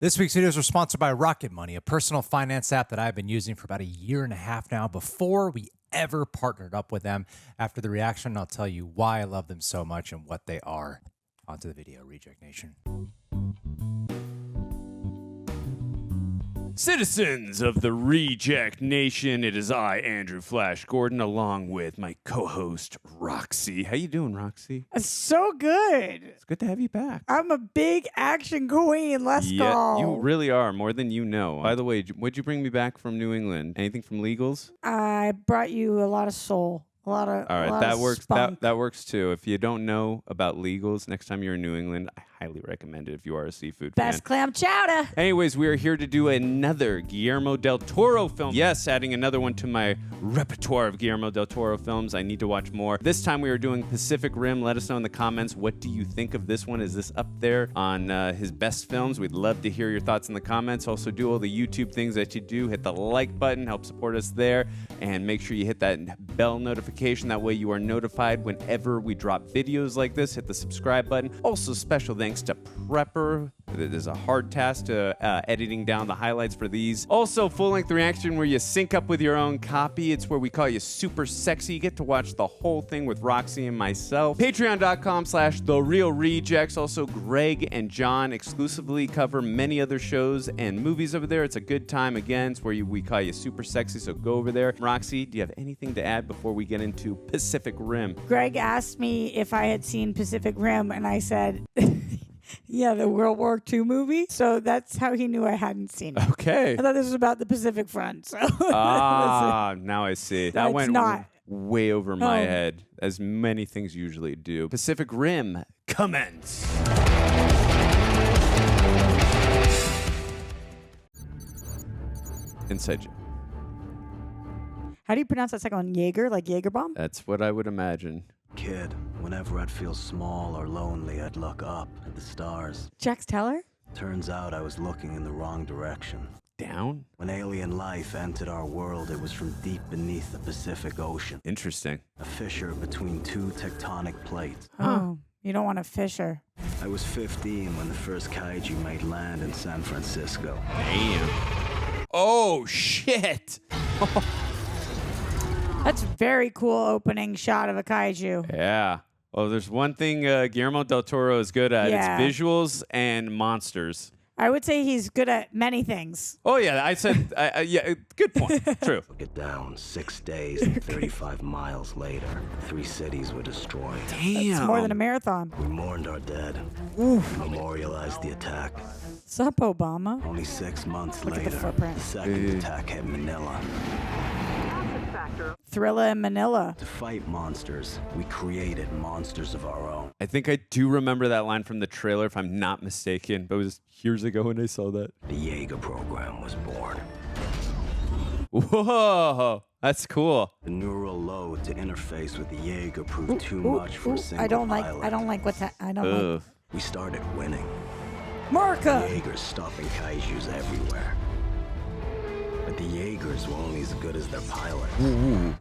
This week's videos are sponsored by Rocket Money, a personal finance app that I've been using for about a year and a half now before we ever partnered up with them. After the reaction, I'll tell you why I love them so much and what they are. On to the video, Reject Nation. Citizens of the Reject Nation, it is I, Andrew Flash Gordon, along with my co-host, Roxy. How you doing, Roxy? So good. It's good to have you back. I'm a big action queen. Let's go. You really are, more than you know. By the way, what'd you bring me back from New England? Anything from Legals? I brought you a lot of soul. A lot of All right, lot that of works. spunk. That works too. If you don't know about Legals, next time you're in New England, I highly recommend it if you are a seafood fan. Best clam chowder. Anyways, we are here to do another Guillermo Del Toro film. Yes, adding another one to my repertoire of Guillermo Del Toro films. I need to watch more. This time we are doing Pacific Rim. Let us know in the comments, what do you think of this one? Is this up there on his best films? We'd love to hear your thoughts in the comments. Also, do all the YouTube things that you do. Hit the like button, help support us there, and make sure you hit that bell notification. That way you are notified whenever we drop videos like this. Hit the subscribe button. Also, special thanks to Prepper. It is a hard task to editing down the highlights for these. Also, full-length reaction where you sync up with your own copy. It's where we call you super sexy. You get to watch the whole thing with Roxy and myself. Patreon.com/TheRealRejects. Also, Greg and John exclusively cover many other shows and movies over there. It's a good time. Again, it's where we call you super sexy, so go over there. Roxy, do you have anything to add before we get into Pacific Rim? Greg asked me if I had seen Pacific Rim, and I said, yeah, the World War II movie. So that's how he knew I hadn't seen it. Okay. I thought this was about the Pacific Front. So Now I see. That it's went not. way over my Oh. head, as many things usually do. Pacific Rim, commence. Inside joke. How do you pronounce that second one? Jaeger, like Jaeger bomb? That's what I would imagine. Kid, whenever I'd feel small or lonely, I'd look up at the stars. Jax Teller? Turns out I was looking in the wrong direction. Down? When alien life entered our world, it was from deep beneath the Pacific Ocean. Interesting. A fissure between two tectonic plates. Oh, you don't want a fisher. I was 15 when the first kaiju made land in San Francisco. Damn. Oh, shit. That's a very cool opening shot of a kaiju. Yeah. Well, there's one thing Guillermo Del Toro is good at. Yeah. It's visuals and monsters. I would say he's good at many things. Oh, yeah. I said, yeah, good point. True. Took it down 6 days and 35 miles later. 3 cities were destroyed. Damn. It's more than a marathon. We mourned our dead. Memorialized the attack. Sup, Obama? Only 6 months Look at later, the footprint. the second attack hit Manila. Thrilla in Manila. To fight monsters, we created monsters of our own. I think I do remember that line from the trailer, if I'm not mistaken. But it was years ago when I saw that. The Jaeger program was born. Whoa, that's cool. The neural load to interface with the Jaeger proved too much for a single I don't pilot. like what's that. I don't Ugh. We started winning. like. Marka! Jaegers stopping kaijus everywhere. But the Jaegers were only as good as their pilot.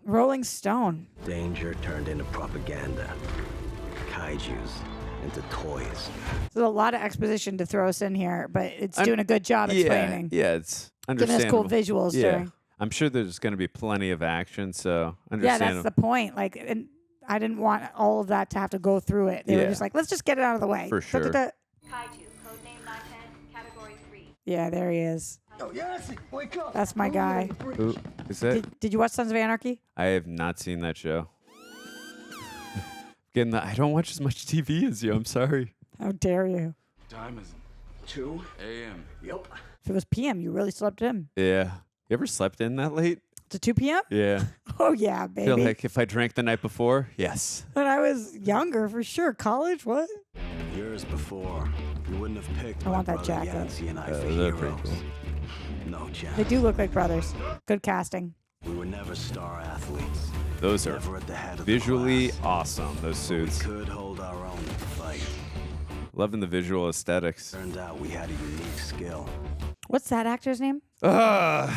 Rolling Stone. Danger turned into propaganda. Kaijus into toys. There's a lot of exposition to throw us in here, but it's doing a good job explaining. Yeah, it's Giving us understandable. cool visuals Yeah. during. I'm sure there's going to be plenty of action, so Yeah, understandable. that's the point. Like, and I didn't want all of that to have to go through it. They were Yeah. just like, let's just get it out of the way. For sure. Kaiju, codename Knifehead, Category 3. Yeah, there he is. Oh, yes, wake up. That's my guy. Ooh, is that? Did you watch Sons of Anarchy? I have not seen that show. I don't watch as much TV as you. I'm sorry. How dare you? Time is 2 a.m. Yep. If it was PM, you really slept in. Yeah. You ever slept in that late? To 2 p.m.? Yeah. Oh, yeah, I baby. feel like if I drank the night before, yes. When I was younger, for sure. College? What? Years before, you wouldn't have picked I my want that brother jacket. Yancey and I for they're pretty heroes. No chance. They do look like brothers. Good casting. We were never star athletes. Those are Never at the head of visually the class. awesome, those But suits. we could hold our own in the fight. Loving the visual aesthetics. Turned out we had a unique skill. What's that actor's name? Ugh.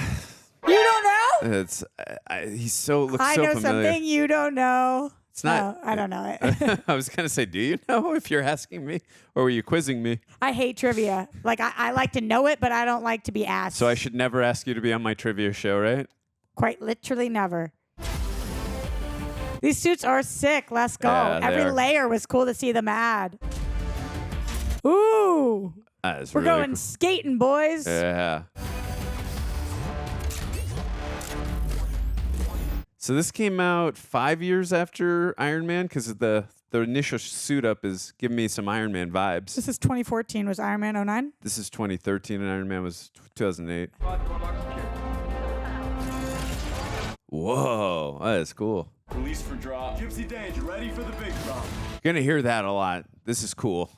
You don't know? It's he's so looks I so know familiar. something you don't know. It's not. No, I don't know it. I was going to say, do you know if you're asking me or were you quizzing me? I hate trivia. Like, I like to know it, but I don't like to be asked. So I should never ask you to be on my trivia show, right? Quite literally never. These suits are sick. Let's go. Yeah, they Every are. layer was cool to see them add. Ooh. That's We're really going cool. skating, boys. Yeah. So this came out 5 years after Iron Man because the initial suit up is giving me some Iron Man vibes. This is 2014. Was Iron Man 09? This is 2013 and Iron Man was 2008. Whoa, that is cool. Release for drop. Gipsy Danger, ready for the big drop. You're gonna hear that a lot. This is cool.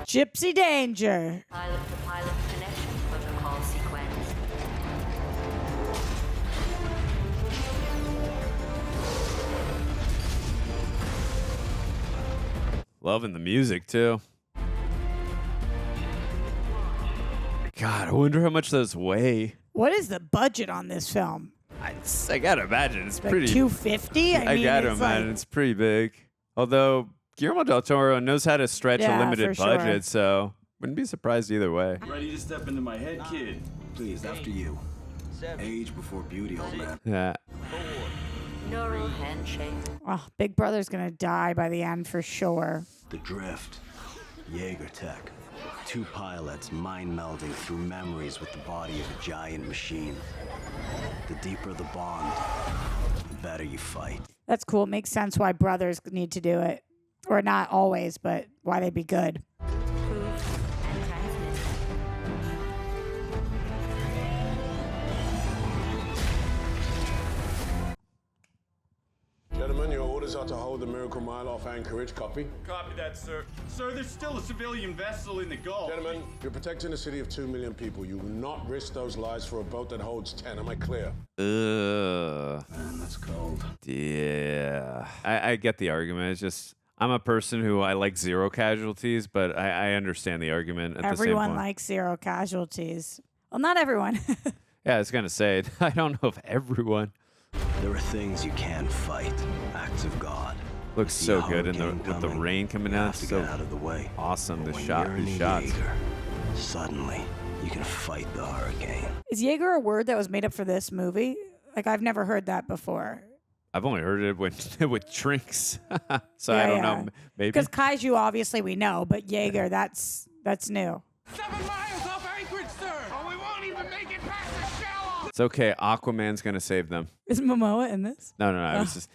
Gipsy Danger. Pilot-to-pilot connection protocol sequence. Loving the music too. God, I wonder how much those weigh. What is the budget on this film? I gotta imagine it's Like pretty. 250? I gotta it's imagine like, it's pretty big. Although Guillermo Del Toro knows how to stretch a Yeah, limited for sure. budget, so wouldn't be surprised either way. Ready to step into my head, kid? Please, after you. Age before beauty, old man. Yeah. Neural handshake. Oh, Big Brother's gonna die by the end for sure. The Drift. Jaeger tech. Two pilots mind melding through memories with the body of a giant machine. The deeper the bond, the better you fight. That's cool. It makes sense why brothers need to do it. Or not always, but why they'd be good. Proof and transmit. Gentlemen, your orders are to hold the Miracle Mile off anchorage. Copy? Copy that, sir. Sir, there's still a civilian vessel in the Gulf. Gentlemen, you're protecting a city of 2 million people. You will not risk those lives for a boat that holds 10. Am I clear? Man, that's cold. Yeah. I get the argument. It's just I'm a person who I like zero casualties, but I understand the argument at the same Everyone point. likes zero casualties. Well, not everyone. Yeah, I was gonna say I don't know if everyone There are things you can't fight. Acts of God. looks See so a good in the hurricane with the coming, rain coming you out. have to So get out of the way. awesome. But This when shot, you're in these a shots. Jaeger, suddenly you can fight the hurricane. Is Jaeger a word that was made up for this movie? Like, I've never heard that before. I've only heard it with with drinks, so I Yeah, don't yeah. know. Maybe Because Kaiju, obviously, we know, but Jaeger, that's new. 7 miles off anchorage, sir! Oh, we won't even make it past the shallow! it's okay. Aquaman's gonna save them. Is Momoa in this? No. I was just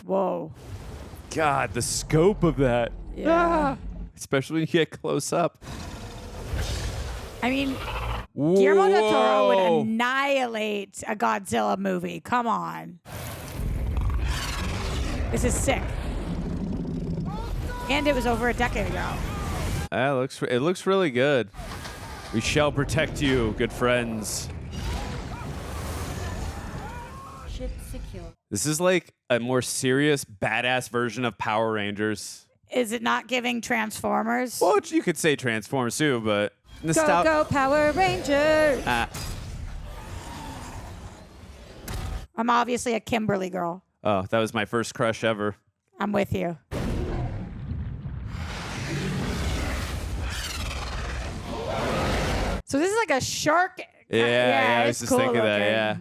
Whoa. God, the scope of that. Yeah. Especially when you get close up. I mean, Guillermo del Toro would Whoa. annihilate a Godzilla movie. Come on. This is sick. And it was over a decade ago. It looks really good. We shall protect you, good friends. Ship secure. This is like a more serious, badass version of Power Rangers. Is it not giving Transformers? Well, you could say Transformers too, but Go, nostalgia. go, Power Rangers. I'm obviously a Kimberly girl. Oh, that was my first crush ever. I'm with you. So this is like a shark. Yeah, I was it's just cool thinking that. looking. Yeah.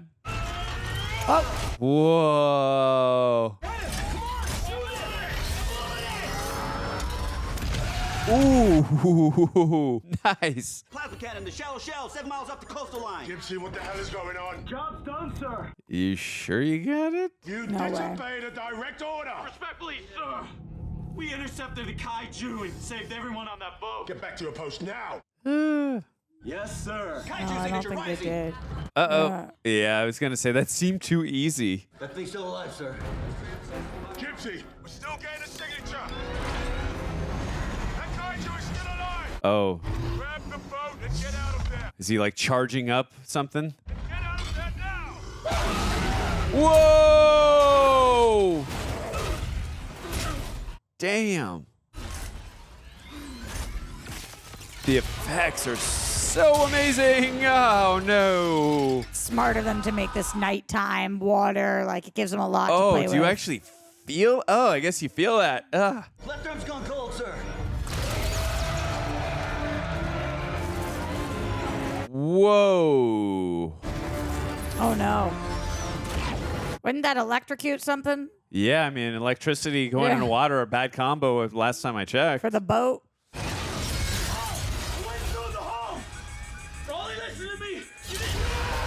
Oh, Whoa. Ooh, nice. Plasma cannon, the shallow shell, 7 miles up the coastal line. Gipsy, what the hell is going on? Job's done, sir! You sure you got it? You No way. disobeyed a direct order. Respectfully, sir! We intercepted the Kaiju and saved everyone on that boat. Get back to your post now. Yes, sir. no, I don't think they did. Uh-oh. Yeah, I was going to say that seemed too easy. That thing's still alive, sir. Gypsy, we're still getting a signature. That kaiju is still alive. Oh, Grab the boat and get out of there. is he like charging up something? Get out of there now. Whoa! Damn. The effects are so amazing. Oh, no. Smart of them to make this nighttime water. Like, it gives them a lot to Oh, play with. do you actually feel? Oh, I guess you feel that. Ugh. Left arm's gone cold, sir. Whoa. Oh, no. Wouldn't that electrocute something Yeah, I mean, electricity going Yeah. into water are a bad combo with last time I checked. for the boat?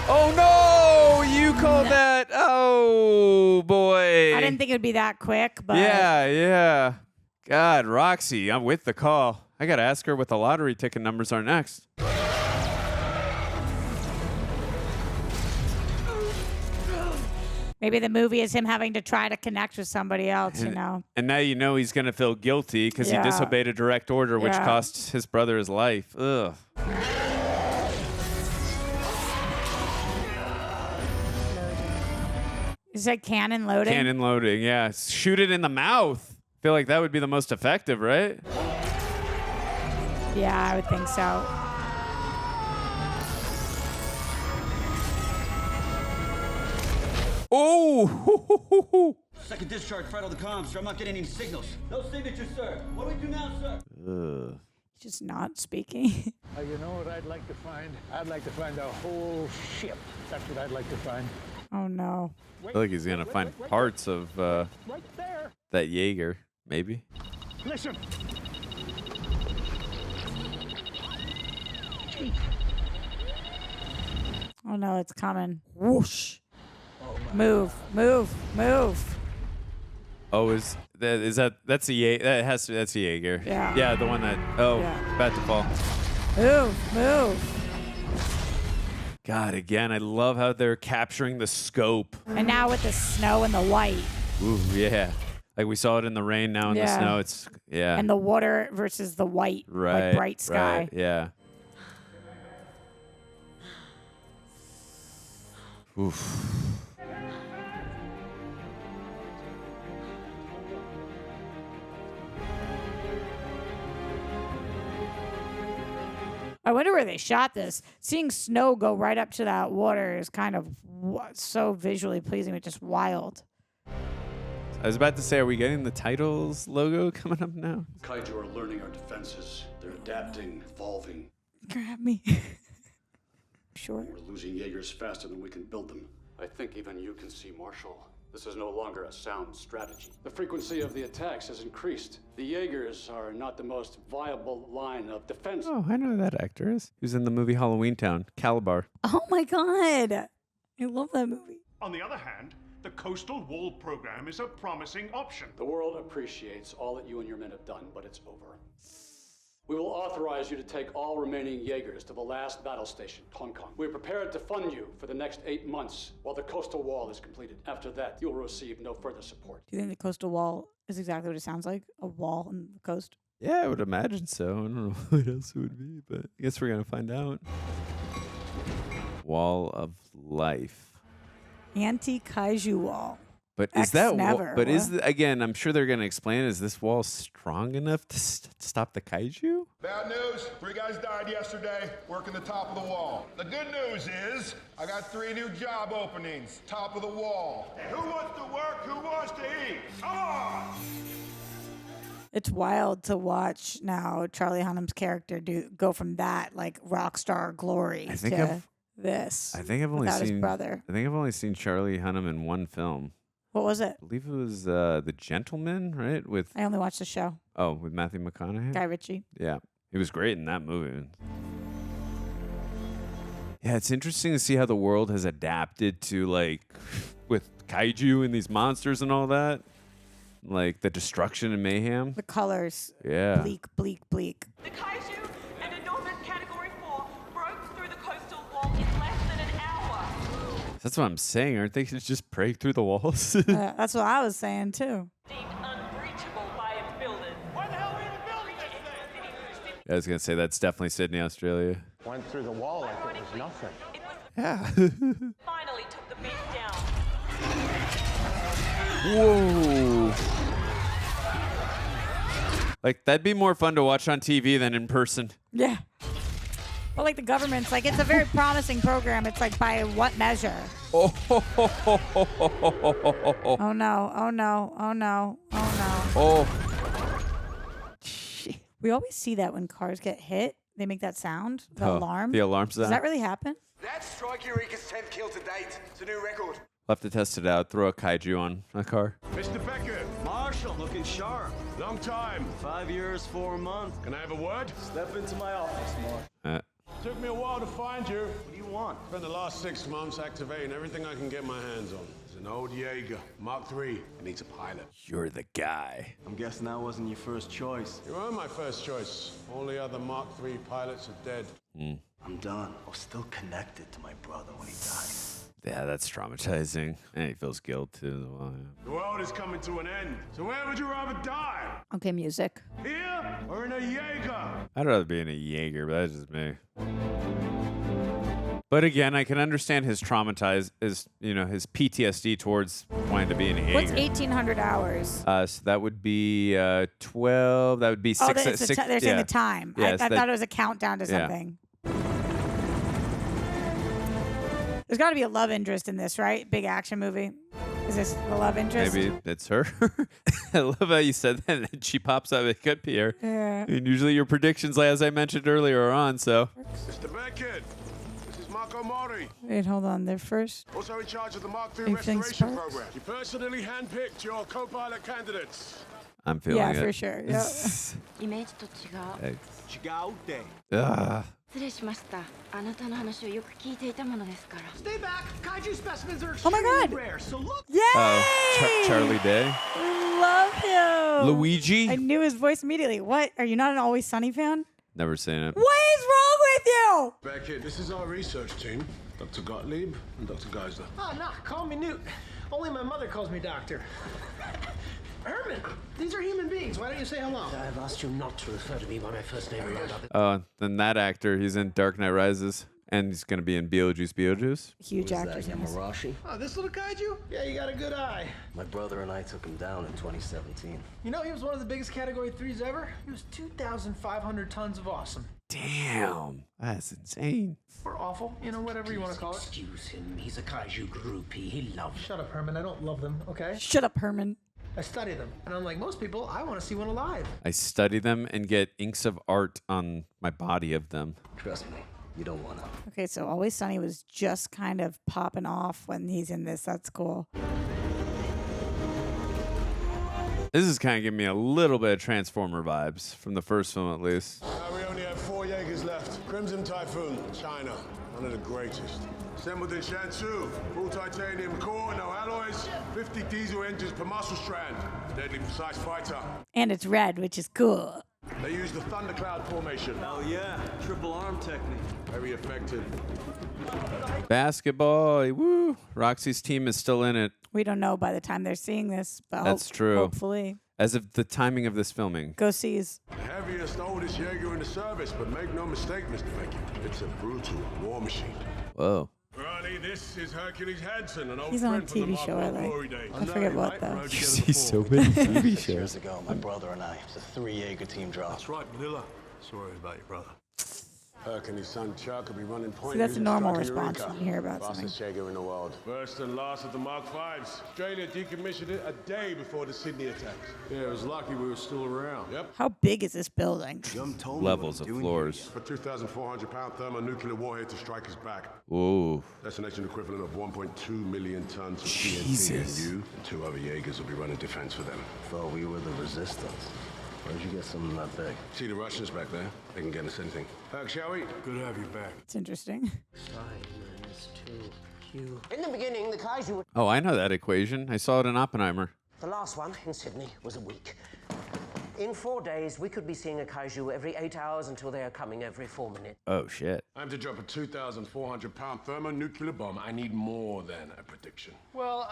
Oh, no. You called that. Oh, boy. I didn't think it would be that quick, but Yeah. God, Roxy, I'm with the call. I got to ask her what the lottery ticket numbers are next. maybe the movie is him having to try to connect with somebody else, you know? And now you know he's going to feel guilty because Yeah. he disobeyed a direct order, which Yeah. cost his brother his life. Ugh. Is that cannon loading? Cannon loading, yeah. Shoot it in the mouth. Feel like that would be the most effective, right? Yeah, I would think so. Oh! Second discharge, right on the comms, sir. I'm not getting any signals. No signature, sir. What do we do now, sir? Just not speaking. You know what I'd like to find? I'd like to find a whole ship. That's what I'd like to find. Oh, no. I feel like he's going to find parts of Right there. that Jaeger, maybe. Listen. Oh, no, it's coming. Whoosh. Move, move, move. Oh, that's a Jaeger? That's a Jaeger. Yeah. Yeah, the one that, Yeah. about to fall. Move, move. God, again, I love how they're capturing the scope. And now with the snow and the white Ooh, yeah. Like we saw it in the rain, now in the Yeah. snow. It's, yeah. and the water versus the white, right, like bright sky. Right, yeah. Oof. I wonder where they shot this. Seeing snow go right up to that water is kind of so visually pleasing, but just wild. I was about to say, are we getting the titles logo coming up now? Kaiju are learning our defenses. They're adapting, evolving. Grab me. Sure. We're losing Jaegers faster than we can build them. I think even you can see, Marshal. This is no longer a sound strategy. The frequency of the attacks has increased. The Jaegers are not the most viable line of defense. Oh, I know who that actor is. He was in the movie Halloween Town, Calabar. Oh my God. I love that movie. On the other hand, the coastal wall program is a promising option. The world appreciates all that you and your men have done, but it's over. We will authorize you to take all remaining Jaegers to the last battle station, Hong Kong. We are prepared to fund you for the next 8 months while the coastal wall is completed. After that, you'll receive no further support. Do you think the coastal wall is exactly what it sounds like? A wall on the coast? Yeah, I would imagine so. I don't know what else it would be, but I guess we're going to find out. Wall of Life. Anti-kaiju wall. But is X that never, but is what? again? I'm sure they're going to explain. Is this wall strong enough to stop the kaiju? Bad news, 3 guys died yesterday working the top of the wall. The good news is I got 3 new job openings, top of the wall. Who wants to work? Who wants to eat? Come on! It's wild to watch now Charlie Hunnam's character go from that like rock star glory I think to this. I think I've only without seen his brother. I think I've only seen Charlie Hunnam in one film. What was it? I believe it was The Gentleman, right? With I only watched the show. with Matthew McConaughey. Guy Ritchie. Yeah, he was great in that movie. Yeah, it's interesting to see how the world has adapted to like with kaiju and these monsters and all that, like the destruction and mayhem. The colors. Yeah. Bleak, bleak, bleak. The Kaiju, an enormous Category 4, broke through the coastal wall in less than an hour. That's what I'm saying. Aren't they gonna just break through the walls? That's what I was saying too. Deemed unbreachable by its builders. Why the hell are we even building this thing? I was gonna say that's definitely Sydney, Australia. Went through the wall like it was nothing. Yeah. Finally took the beast down. Whoa. Like that'd be more fun to watch on TV than in person. Yeah. Well, like the government's like, it's a very promising program. It's like, by what measure? Oh, Oh no, oh no, oh no, oh no. oh. We always see that when cars get hit. They make that sound, the alarm. The alarm sound. Does that really happen? That's Striker Eureka's 10th kill to date. It's a new record. We'll have to test it out. Throw a kaiju on a car. Mr. Becket, Marshall, looking sharp. long time. 5 years, 4 months. Can I have a word? Step into my office, Mark. Took me a while to find you. What do you want? Spent the last 6 months activating everything I can get my hands on. It's an old Jaeger, Mark III. It needs a pilot. You're the guy. I'm guessing that wasn't your first choice. You were my first choice. All the other Mark III pilots are dead. I'm done. I was still connected to my brother when he died. Yeah, that's traumatizing. And he feels guilt too. Well, yeah. The world is coming to an end. So where would you rather die? Okay, music. Here or in a Jaeger? I'd rather be in a Jaeger, but that's just me. But again, I can understand his his PTSD towards wanting to be in a Jaeger. What's 1,800 hours? So that would be 12. That would be Oh, six. they're saying yeah. the time. Yes, I thought it was a countdown to something. There's got to be a love interest in this, right? Big action movie. Is this the love interest? Maybe it's her. I love how you said that. And she pops up. It could be her. Yeah. And usually your predictions, as I mentioned earlier, are on. So. Mr. Becket, this is Mako Mori. Wait, hold on. They're first. Also in charge of the Mark III Everything restoration sparks? program. You personally handpicked your co-pilot candidates. I'm feeling it. Yeah, for sure. Yeah. イメージと違う。Hey. 違うって。失礼しました。あなたの話をよく聞いていたものですから。 Stay back. Kaiju specimens are Oh my extremely God. rare, so look. Yay! Charlie Day. Love him. Luigi. I knew his voice immediately. What? Are you not an Always Sunny fan? Never seen it. What is wrong with you? Becket, this is our research team. Dr. Gottlieb and Dr. Geiszler. Oh, no, call me Newt. Only my mother calls me doctor. Herman, these are human beings. Why don't you say hello? I've asked you not to refer to me by my first name. Then that actor, he's in Dark Knight Rises. And he's going to be in Beetlejuice. Huge actors. Yamarashi? Oh, this little kaiju? Yeah, you got a good eye. My brother and I took him down in 2017. You know, he was one of the biggest Category 3s ever. He was 2,500 tons of awesome. Damn. That's insane. Or awful, you know, whatever you want to call it. Excuse him. He's a kaiju groupie. He loves. Shut up, Herman. I don't love them, okay? Shut up, Herman. I study them. And unlike most people, I want to see one alive. I study them and get inks of art on my body of them. Trust me, you don't want to. Okay, so Always Sunny was just kind of popping off when he's in this. That's cool. This is kind of giving me a little bit of Transformer vibes from the first film, at least. We only have 4 Jaegers left. Crimson Typhoon, China, one of the greatest. Assembled in Shansu, full titanium core, no alloys, 50 diesel engines per muscle strand. Deadly precise fighter. And it's red, which is cool. They use the thundercloud formation. Hell yeah, triple arm technique. Very effective. Basketball, woo! Roxy's team is still in it. We don't know by the time they're seeing this, but That's true. Hopefully. As of the timing of this filming. Go sees. The heaviest, oldest Jaeger in the service, but make no mistake, Mr. Becket, it's a brutal war machine. Whoa. Raleigh, this is Hercules Hansen, an old He's on a friend from the TV show, I Mako like. Mori days. I forget what, though. You see so many TV 6 years shows. ago, my brother and I, the 3 Jaeger team dropped. That's right, Manila. Sorry about your brother. Herc and his son Chuck will be running point. See, that's a using normal Striker response Eureka. when you hear about Fastest Jaeger in the world. First and last of the Mark Vs. Australia decommissioned it a day before the Sydney attacks. Yeah, it was lucky we were still around. Yep. How big is this building? Levels of floors. For 2,400-pound thermonuclear warhead to strike his back. Ooh. Destination equivalent of 1.2 million tons of Jesus. TNT, and you and 2 other Jaegers will be running defense for them. Thought we were the resistance. Where'd you get something that big? See the Russians back there? They can get us anything. Herc, shall we? Good to have you back. It's interesting. In the beginning, the kaiju were... Oh, I know that equation. I saw it in Oppenheimer. The last one in Sydney was a week. In 4 days, we could be seeing a kaiju every 8 hours until they are coming every 4 minutes. Oh, shit. I'm to drop a 2,400-pound thermonuclear bomb. I need more than a prediction. Well,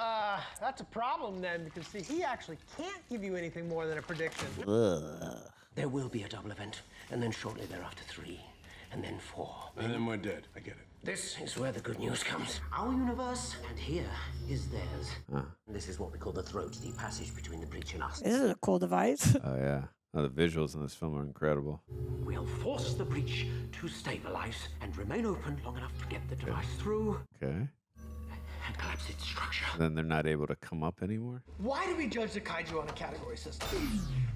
that's a problem then, because see, he actually can't give you anything more than a prediction. There will be a double event, and then shortly thereafter 3, and then 4. And then we're dead. I get it. This is where the good news comes. Our universe, and here is theirs. This is what we call the throat, the passage between the breach and us. This is a cool device. Oh, yeah. Oh, the visuals in this film are incredible. We'll force the breach to stabilize and remain open long enough to get the device through Okay. and collapse its structure. Then they're not able to come up anymore. Why do we judge the kaiju on a category system?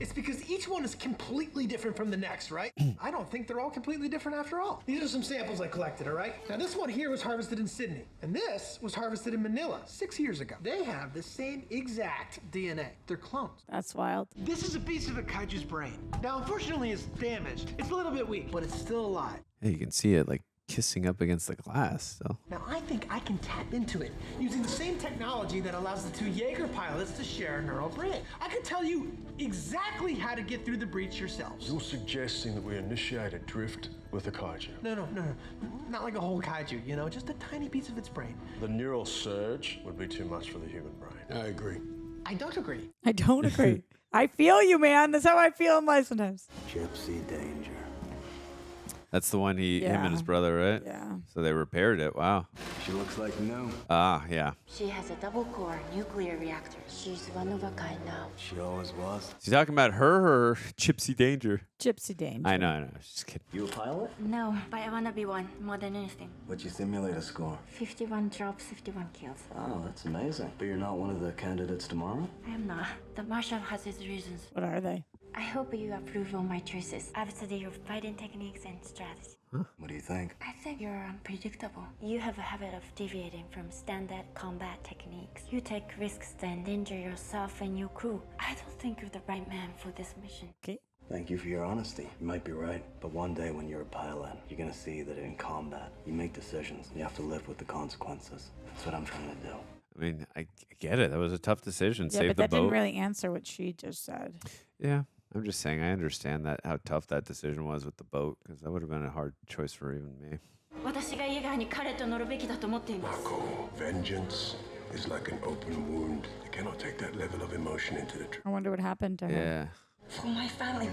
It's because each one is completely different from the next, right? I don't think they're all completely different after all. These are some samples I collected, all right? Now, this one here was harvested in Sydney, and this was harvested in Manila 6 years ago. They have the same exact DNA. They're clones. That's wild. This is a piece of a kaiju's brain. Now, unfortunately, it's damaged. It's a little bit weak, but it's still alive. Yeah, you can see it like kissing up against the glass still. Now, I think I can tap into it using the same technology that allows the two Jaeger pilots to share a neural brain. I can tell you exactly how to get through the breach yourselves. You're suggesting that we initiate a drift with the kaiju? No. Not like a whole kaiju, you know, just a tiny piece of its brain. The neural surge would be too much for the human brain. I agree. I don't agree. I don't agree. I feel you, man. That's how I feel in life sometimes. Gipsy Danger. That's the one him and his brother, right? Yeah. So they repaired it. Wow. She looks like new. Ah, yeah. She has a double-core nuclear reactor. She's one of a kind now. She always was. Is he talking about her or Gipsy Danger? Gipsy Danger. I know. Just kidding. You a pilot? No, but I wanna be one more than anything. What's your simulator score? 51 drops, 51 kills. Oh, that's amazing. But you're not one of the candidates tomorrow? I am not. The Marshal has his reasons. What are they? I hope you approve of my choices. I've studied your fighting techniques and strategy. Huh? What do you think? I think you're unpredictable. You have a habit of deviating from standard combat techniques. You take risks to endanger yourself and your crew. I don't think you're the right man for this mission. Okay. Thank you for your honesty. You might be right, but one day when you're a pilot, you're gonna see that in combat, you make decisions. You have to live with the consequences. That's what I'm trying to do. I mean, I get it. That was a tough decision. Yeah, Save but the that boat. didn't really answer what she just said. Yeah. I'm just saying, I understand that how tough that decision was with the boat, because that would have been a hard choice for even me. Mako, vengeance is like an open wound. You cannot take that level of emotion into the truth. I wonder what happened to her. Yeah. For my family.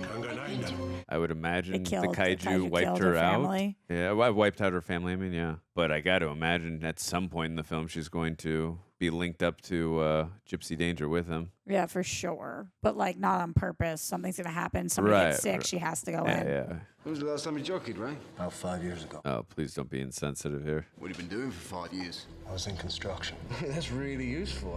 I would imagine the killed- the kaiju kaiju wiped killed her her out. family. Yeah, I wiped out her family. I mean, yeah. But I got to imagine at some point in the film she's going to be linked up to Gipsy Danger with him. Yeah, for sure. But like not on purpose. Something's gonna happen. Somebody gets sick. She has to go in. Yeah. When was the last time you jockeyed, right? About 5 years ago. Oh, please don't be insensitive here. What have you been doing for 5 years? I was in construction. That's really useful.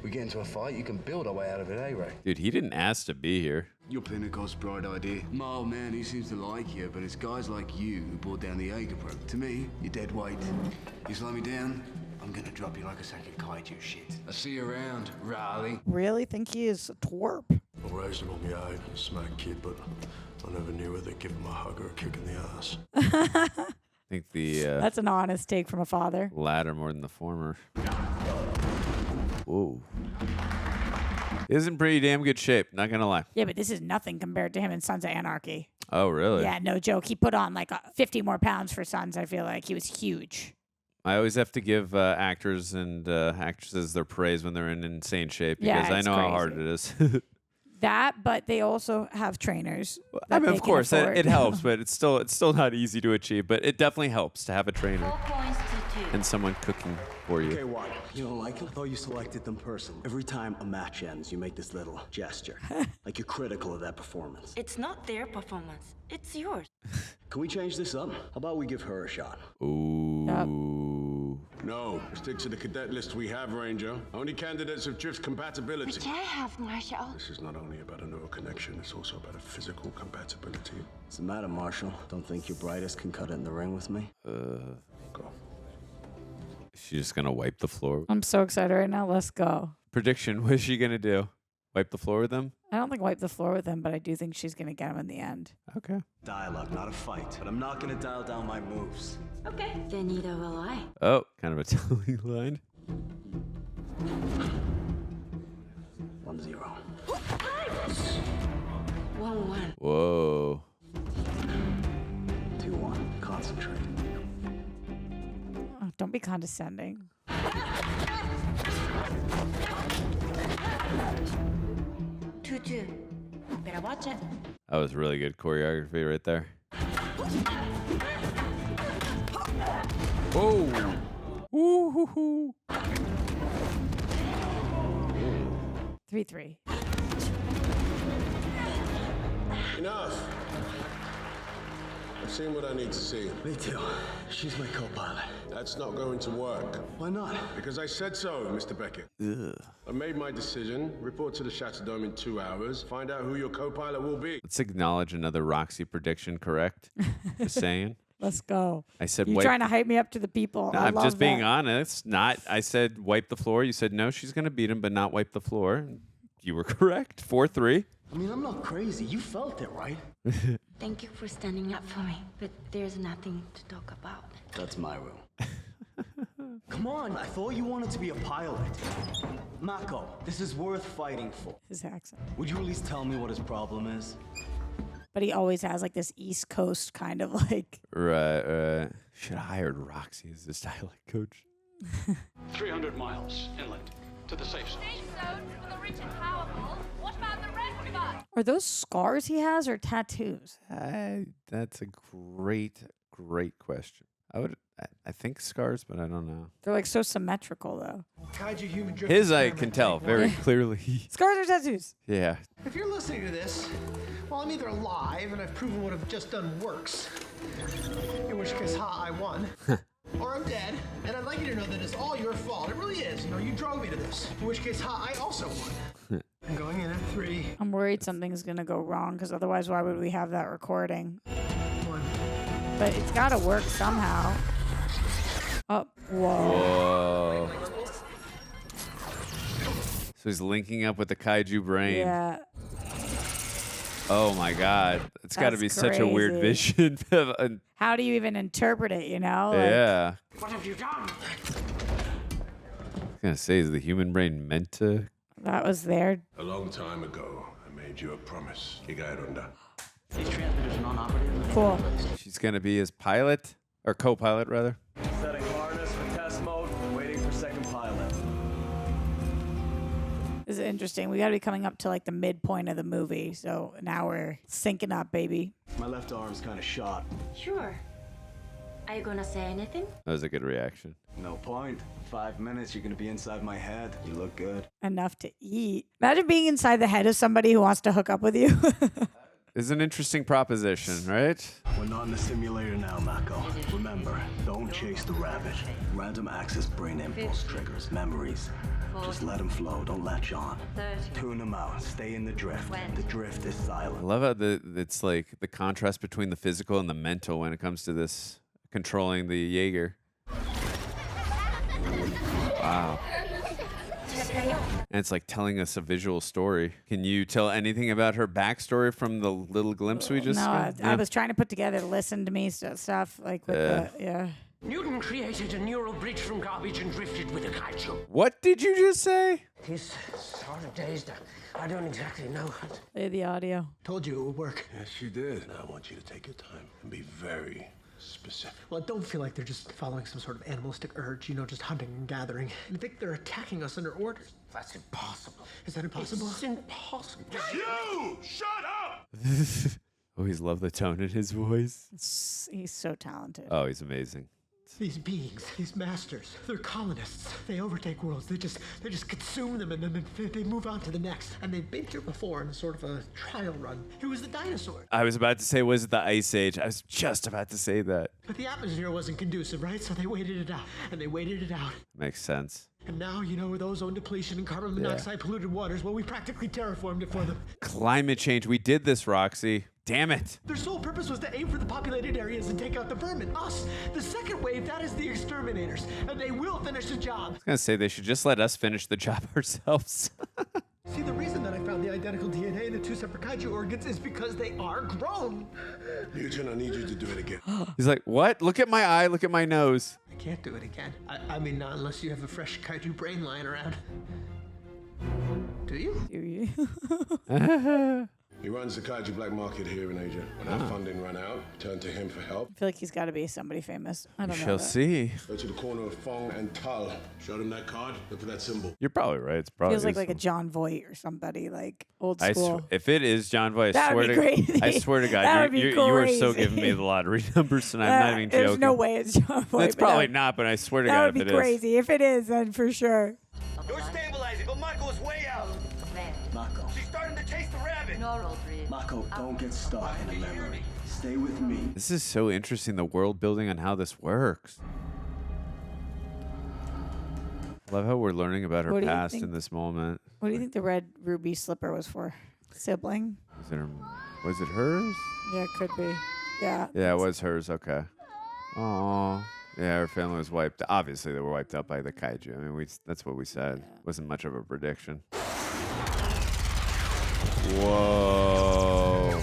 We get into a fight, you can build our way out of it, eh, Ray? Dude, he didn't ask to be here. Your Pentecost bright idea. My old man, he seems to like you, but it's guys like you who brought down the Jaeger program. To me, you're dead weight. You slow me down, I'm gonna drop you like a sack of kaiju shit. I'll see you around, Raleigh. Really think he is a twerp? I raised him on my own, a smack kid, but I never knew whether to give him a hug or a kick in the ass. I think the That's an honest take from a father. latter more than the former. Whoa. Is in pretty damn good shape, not gonna lie. Yeah, but this is nothing compared to him in Sons of Anarchy. Oh, really? Yeah, no joke. He put on like 50 more pounds for Sons. I feel like he was huge. I always have to give actors and actresses their praise when they're in insane shape Yeah, because I it's know how hard crazy. it is. That, but they also have trainers. I mean, that of they can course, afford. it helps, but it's still not easy to achieve. But it definitely helps to have a trainer 4 points to 2. and someone cooking for you. Okay, what? You don't like him? I thought you selected them personally. Every time a match ends, you make this little gesture. Like you're critical of that performance. It's not their performance. It's yours. Can we change this up? How about we give her a shot? Ooh. No, stick to the cadet list we have, Ranger. Only candidates of drift compatibility. But I have, Marshal. This is not only about a neural connection, it's also about a physical compatibility. What's the matter, Marshal? Don't think your brightest can cut it in the ring with me? Go. Is she just gonna wipe the floor? I'm so excited right now. Let's go. Prediction: what is she gonna do? Wipe the floor with them? I don't think wipe the floor with him, but I do think she's going to get him in the end. Okay. Dialogue, not a fight. But I'm not gonna dial down my moves. Okay. Then neither will I. Oh, kind of a telling line. 1-0. 1-1. Whoa. 2-1. Concentrate. Oh, don't be condescending. 2-2. Better watch it. That was really good choreography right there. Whoa. Woo-hoo-hoo. 3-3. Enough. I've seen what I need to see. Me too. She's my co-pilot. That's not going to work. Why not? Because I said so, Mr. Becket. Ugh. I made my decision. Report to the Shatterdome in 2 hours. Find out who your co-pilot will be. Let's acknowledge another Roxy prediction correct. Just saying. Let's go. I said You're wipe. trying to hype me up to the people. No, I I'm love just being that. honest. I said wipe the floor. You said no, she's going to beat him, but not wipe the floor. You were correct. 4-3. I mean, I'm not crazy. You felt it, right? Thank you for standing up for me, but there's nothing to talk about. That's my rule. Come on, I thought you wanted to be a pilot. Mako, this is worth fighting for. His accent. Would you at least tell me what his problem is? But he always has like this East Coast kind of like. Right. Should have hired Roxy as this dialect coach. 300 miles inland to the safe zone. Safe zones for the rich and powerful. What about the rest of us? Are those scars he has or tattoos? That's a great question. I think scars, but I don't know. They're like so symmetrical though. Kaiju human drift His I experiment can tell take very one. clearly. Scars or tattoos? Yeah. If you're listening to this, well, I'm either alive and I've proven what I've just done works, in which case, I won, or I'm dead, and I'd like you to know that it's all your fault. It really is. You know, you drove me to this, in which case, I also won. I'm going in at 3. I'm worried something's gonna go wrong because otherwise, why would we have that recording? 1. But it's gotta work somehow. Oh, whoa. Whoa. So he's linking up with the kaiju brain. Yeah. Oh my God. It's got to That's be such a weird crazy. vision. How do you even interpret it, you know? Like, Yeah. What have you done? I was going to say, is the human brain meant to? That was there. A long time ago, I made you a promise. Igairunda. These transmitters are non-operative. Cool. She's going to be his pilot, or co-pilot rather. Setting harness for test mode. Waiting for second pilot. This is interesting. We gotta be coming up to like the midpoint of the movie. So now we're syncing up, baby. My left arm's kind of shot. Sure. Are you gonna say anything? That was a good reaction. No point. 5 minutes, you're gonna be inside my head. You look good. Enough to eat. Imagine being inside the head of somebody who wants to hook up with you. It's an interesting proposition, right? We're not in the simulator now, Mako. Remember, don't chase the rabbit. Random access brain impulse triggers, memories. Just let them flow, don't latch on. Tune them out, stay in the drift. The drift is I silent. love how it's like the contrast between the physical and the mental when it comes to this controlling the Jaeger. Wow. And it's like telling us a visual story. Can you tell anything about her backstory from the little glimpse we just No, got? I was trying to put together listen to me stuff like with the yeah. Newton created a neural bridge from garbage and drifted with a kaiju. What did you just say? He's sort of dazed. I don't exactly know. Play the audio. Told you it would work. Yes, you did. Now I want you to take your time and be very specific. Well, don't feel like they're just following some sort of animalistic urge, you know, just hunting and gathering. I think they're attacking us under orders. That's impossible. Is that impossible? It's impossible. You! Shut up! Always love the tone in his voice. He's so talented. Oh, he's amazing. These beings, these masters, they're colonists. They overtake worlds. They just consume them, and then they move on to the next. And they've been here before in a sort of a trial run. It was the dinosaur. I was about to say, was it the Ice Age? I was just about to say that. But the atmosphere wasn't conducive, right? So they waited it out, and they waited it out. Makes sense. And now, you know, with ozone depletion and carbon monoxide polluted waters, well, we practically terraformed it for them. Climate change. We did this, Roxy. Damn it. Their sole purpose was to aim for the populated areas and take out the vermin, us. The second wave, that is the exterminators, and they will finish the job. I was going to say they should just let us finish the job ourselves. See, the reason that I found the identical DNA in the 2 separate kaiju organs is because they are grown. Newton, I need you to do it again. He's like, what? Look at my eye. Look at my nose. I can't do it again. I mean, not unless you have a fresh kaiju brain lying around. Do you? Do you? He runs the kaiju black market here in Asia. When our funding ran out, turn to him for help. I feel like he's got to be somebody famous. I don't know. Shall see. Go to the corner of Fong and Tal. Show them that card. Look for that symbol. You're probably right. It's probably Feels like a John Voight or somebody like old school. If it is John Voight, That would be crazy. I swear to God, That would be you are so crazy. giving me the lottery numbers, and I'm not even joking. There's no way it's John Voight. It's but probably that- not, but I swear to That God, would be if it is. crazy. If it is, then for sure. You're stabilizing, but Mako's way out. Mako. She's starting to chase the rabbit. Neural bridge. Mako, Mako, don't get stuck in a memory. Stay with me. This is so interesting, the world building on how this works. Love how we're learning about her past in this moment. What do you think the red ruby slipper was for? Sibling? Was it hers? Yeah, it could be. Yeah. Yeah, it was hers. Okay. Oh, yeah, her family was wiped. Obviously, they were wiped out by the kaiju. I mean, that's what we said. Wasn't much of a prediction. Whoa.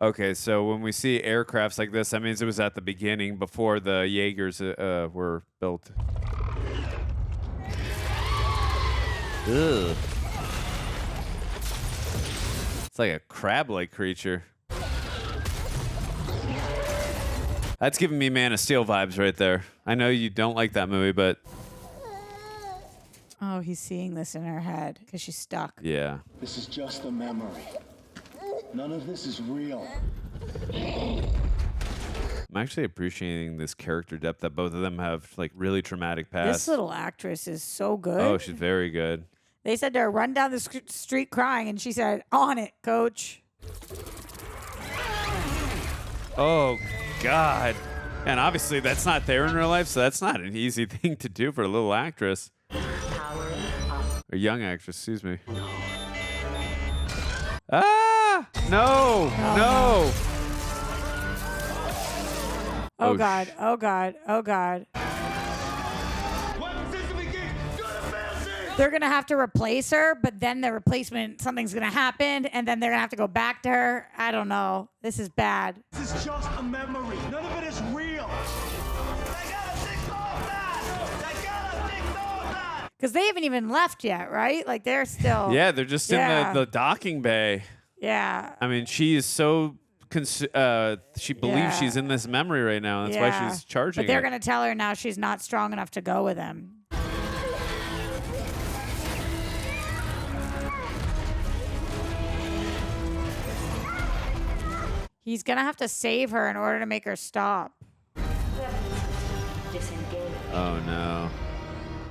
Okay, so when we see aircrafts like this, that means it was at the beginning before the Jaegers were built. Ugh. It's like a crab-like creature. That's giving me Man of Steel vibes right there. I know you don't like that movie, but... Oh, he's seeing this in her head because she's stuck. Yeah. This is just a memory. None of this is real. I'm actually appreciating this character depth that both of them have, like, really traumatic past. This little actress is so good. Oh, she's very good. They said to her, run down the street crying, and she said, on it, coach. Oh, God. And obviously that's not there in real life, so that's not an easy thing to do for a little actress. A young actress, excuse me. Ah! No! No! Oh, God. Oh, God. Oh, God. They're going to have to replace her, but then the replacement, something's going to happen, and then they're going to have to go back to her. I don't know. This is bad. This is just a memory. None of it is real. Because they haven't even left yet, right? Like, they're still... Yeah, they're just in the docking bay. Yeah. I mean, she is so... she believes she's in this memory right now. That's why she's charging But they're it. going to tell her now she's not strong enough to go with him. He's going to have to save her in order to make her stop. Oh, no.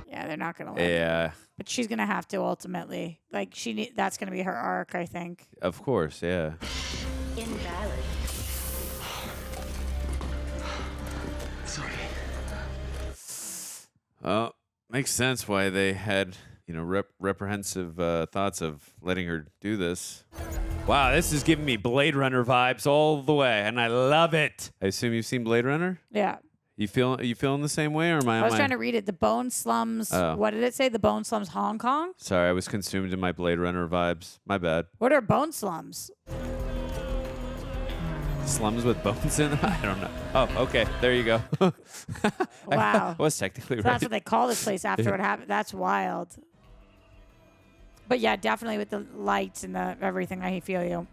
Yeah, they're not going to let her. Yeah. But she's going to have to ultimately. Like, that's going to be her arc, I think. Of course, yeah. Invalid. Sorry. Oh, makes sense why they had, reprehensive thoughts of letting her do this. Wow, this is giving me Blade Runner vibes all the way, and I love it. I assume you've seen Blade Runner? Yeah. You feeling the same way, or am I? I was trying to read it. The Bone Slums. Oh. What did it say? The Bone Slums, Hong Kong? Sorry, I was consumed in my Blade Runner vibes. My bad. What are Bone Slums? Slums with bones in them? I don't know. Oh, okay. There you go. Wow. I was technically So right. that's what they call this place after it happened. That's wild. But yeah, definitely with the lights and the everything, I feel you.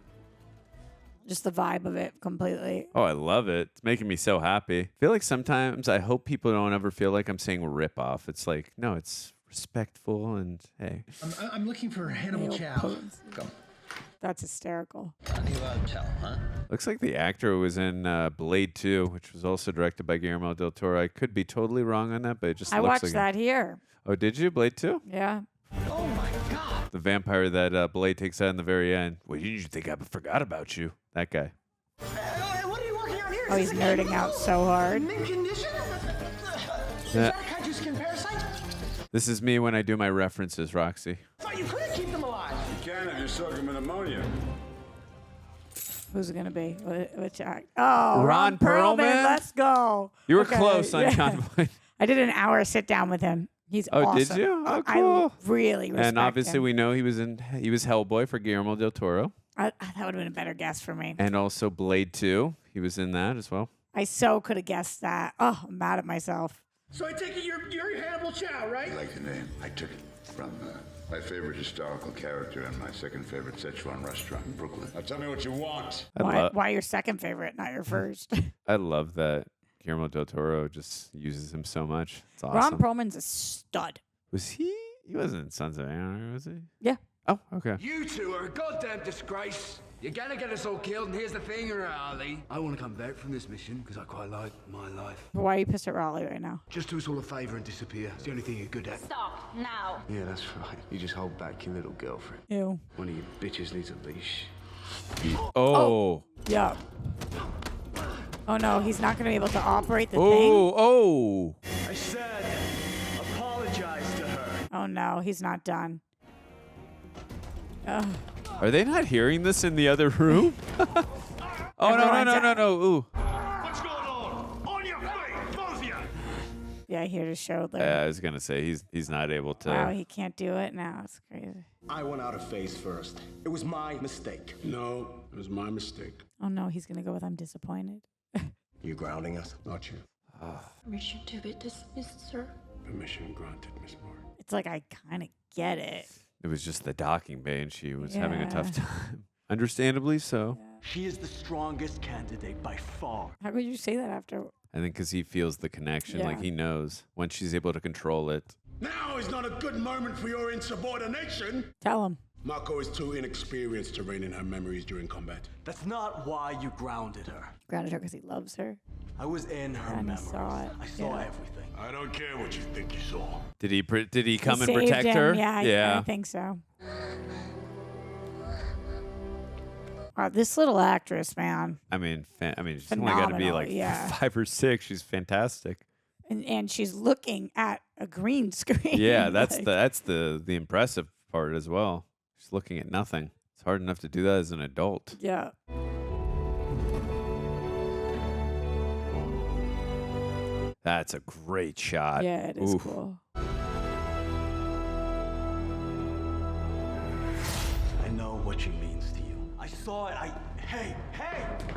Just the vibe of it completely. Oh, I love it. It's making me so happy. I feel like sometimes I hope people don't ever feel like I'm saying rip off. It's like, no, it's respectful and hey. I'm looking for Hannibal Chau. Come. That's hysterical. Chau, huh? Looks like the actor was in Blade 2, which was also directed by Guillermo Del Toro. I could be totally wrong on that, but it just I looks watched like that here. Oh, did you? Blade 2? Yeah. Oh my God. The vampire that Blade takes out in the very end. Well, didn't you think I forgot about you? That guy. What are you working on here? Oh, he's nerding out so hard. Mint condition? Is Yeah. that a kaiju skin parasite? This is me when I do my references, Roxy. Thought you couldn't keep them alive. You can if you soak them in ammonia. Who's it going to be? Which act? Oh, Ron Perlman? Let's go. You were Okay, close on yeah. Convoy. I did an hour sit down with him. He's awesome. Did you? Oh, cool. I really respect And obviously him. we know he was Hellboy for Guillermo Del Toro. That would have been a better guess for me. And also Blade 2. He was in that as well. I so could have guessed that. Oh, I'm mad at myself. So I take it you're Hannibal Chau, right? I like the name. I took it from my favorite historical character and my second favorite Szechuan restaurant in Brooklyn. Now tell me what you want. Why your second favorite, not your first? I love that Guillermo Del Toro just uses him so much. It's awesome. Ron Perlman's a stud. Was he? He wasn't in Sons of Anarchy, was he? Yeah. Oh, okay. You two are a goddamn disgrace. You're gonna get us all killed, and here's the thing, Raleigh. I want to come back from this mission because I quite like my life. Why are you pissed at Raleigh right now? Just do us all a favor and disappear. It's the only thing you're good at. Stop now. Yeah, that's right. You just hold back your little girlfriend. Ew. One of your bitches needs a leash. Oh. Yeah. Oh no, he's not going to be able to operate the thing. Oh. I said, apologize to her. Oh no, he's not done. Ugh. Are they not hearing this in the other room? Oh, no. Ooh. What's going on? On your feet, both of you! Yeah, here to show them. I was going to say, he's not able to. Wow, he can't do it now. It's crazy. I went out of phase first. It was my mistake. No, it was my mistake. Oh no, he's going to go with I'm disappointed. You grounding us? Not you. Permission to be dismissed, sir. Permission granted, Miss Mori. It's like I kind of get it. It was just the docking bay, and she was having a Yeah. tough time. Understandably so. She is the strongest candidate by far. How could you say that after? I think because he feels the connection, Yeah. like he knows when she's able to control it. Now is not a good moment for your insubordination. Tell him. Mako is too inexperienced to rein in her memories during combat. That's not why you grounded her. Grounded her because he loves her. I was in her And he memories. saw it. I saw Yeah. everything. I don't care what you think you saw. Did he come and Saved protect him. her? Yeah, I think so. Wow, this little actress, man. I mean, she's only got to be Phenomenal, like yeah. 5 or 6. She's fantastic. And she's looking at a green screen. Yeah, that's Like, the impressive part as well. She's looking at nothing. It's hard enough to do that as an adult. Yeah. That's a great shot. Yeah, it is Oof. cool. I know what she means to you. I saw it. Hey!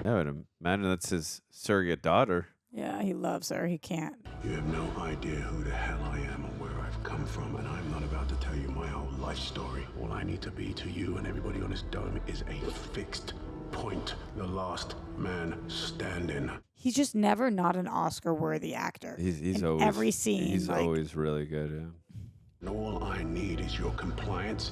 I would imagine that's his surrogate daughter. Yeah, he loves her. He can't. You have no idea who the hell I am or where I've come from, and I'm not about to tell you my whole life story. All I need to be to you and everybody on this dome is a fixed point. The last man standing. He's just never not an Oscar-worthy actor. He's in always every scene. He's like, always really good. Yeah. And all I need is your compliance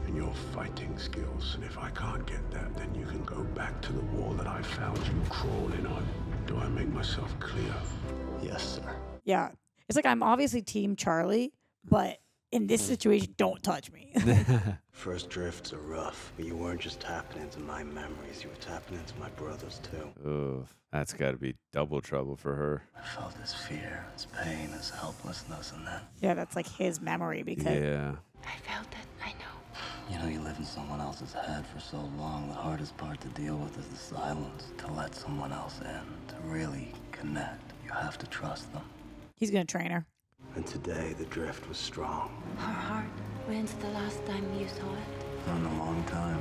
and your fighting skills. And if I can't get that, then you can go back to the wall that I found you crawling on. Do I make myself clear? Yes, sir. Yeah. It's like I'm obviously Team Charlie, but in this situation, don't touch me. First drifts are rough, but you weren't just tapping into my memories. You were tapping into my brother's too. Ooh, that's got to be double trouble for her. I felt his fear, his pain, his helplessness, and then... Yeah, that's like his memory because Yeah. I felt it, I know. You know, you live in someone else's head for so long, the hardest part to deal with is the silence. To let someone else in, to really connect, you have to trust them. he's going to train her. And today, the drift was strong. Her heart. When's the last time you saw it? In a long time.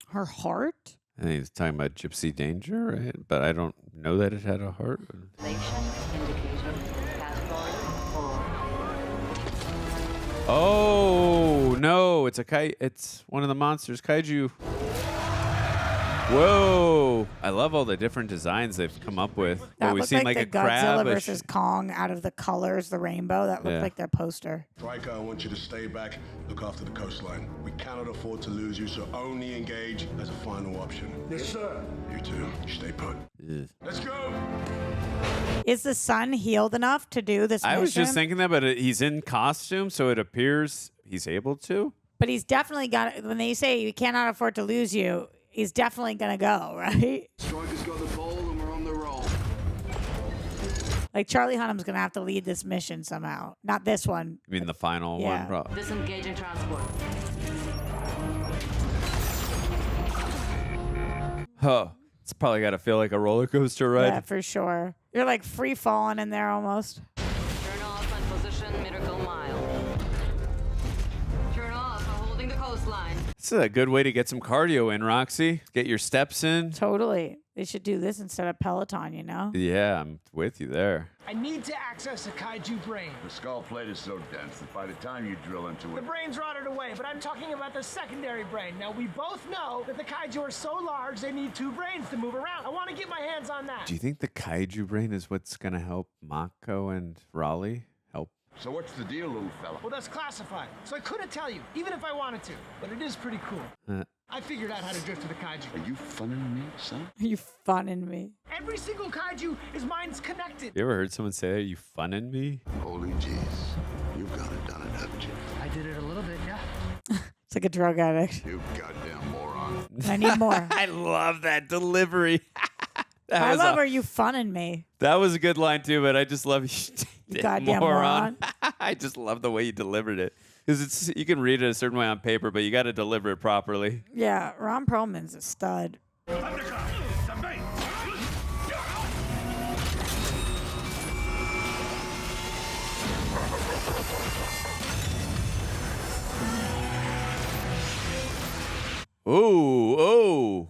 Her heart? I think he's talking about Gipsy Danger, right? But I don't know that it had a heart. Oh no! It's one of the monsters, kaiju. Whoa! I love all the different designs they've come up with. That we've looked seen like like the a crab. Godzilla versus Kong out of the colors, the rainbow. That looked Yeah. like their poster. Striker, I want you to stay back, look after the coastline. We cannot afford to lose you, so only engage as a final option. Yes, sir. You two, stay put. Let's go! Is the sun healed enough to do this I was just mission? thinking that, but he's in costume, so it appears he's able to. But he's definitely got, when they say you cannot afford to lose you, he's definitely going to go, right? Striker's got the ball and we're on the roll. Like Charlie Hunnam's going to have to lead this mission somehow. Not this one. I mean, the final Yeah. one. Probably. Disengaging transport. Huh. It's probably got to feel like a roller coaster ride. Yeah, for sure. You're like free falling in there almost. Turn off and position Miracle Mile. Turn off and holding the coastline. This is a good way to get some cardio in, Roxy. Get your steps in. Totally. They should do this instead of Peloton, you know? Yeah, I'm with you there. I need to access a kaiju brain. The skull plate is so dense that by the time you drill into The it... brain's rotted away, but I'm talking about the secondary brain. Now, we both know that the kaiju are so large they need two brains to move around. I want to get my hands on that. Do you think the kaiju brain is what's going to help Mako and Raleigh? Help? So what's the deal, little fella? Well, that's classified, so I couldn't tell you, even if I wanted to. But it is pretty cool. I figured out how to drift to the kaiju. Are you funning me, son? Are you funning me? Every single kaiju is minds connected. You ever heard someone say, "Are you funning me?" Holy jeez. You've got it done it, haven't you? I did it a little bit, yeah. It's like a drug addict. You goddamn moron. I need more. I love that delivery. I love are you funning me? That was a good line too, but I just love you goddamn moron. I just love the way you delivered it. Because you can read it a certain way on paper, but you got to deliver it properly. Yeah, Ron Perlman's a stud. Oh.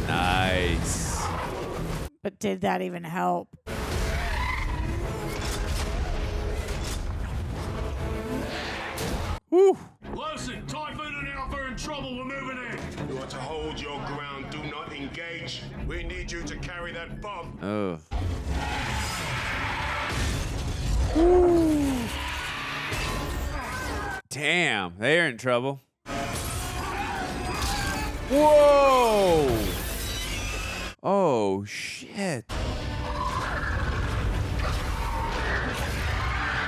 Nice. But did that even help? Woo. Listen, Typhoon and Alpha are in trouble. We're moving in. You want to hold your ground. Do not engage. We need you to carry that bomb. Oh. Ooh. Damn, they're in trouble. Whoa! Oh, shit.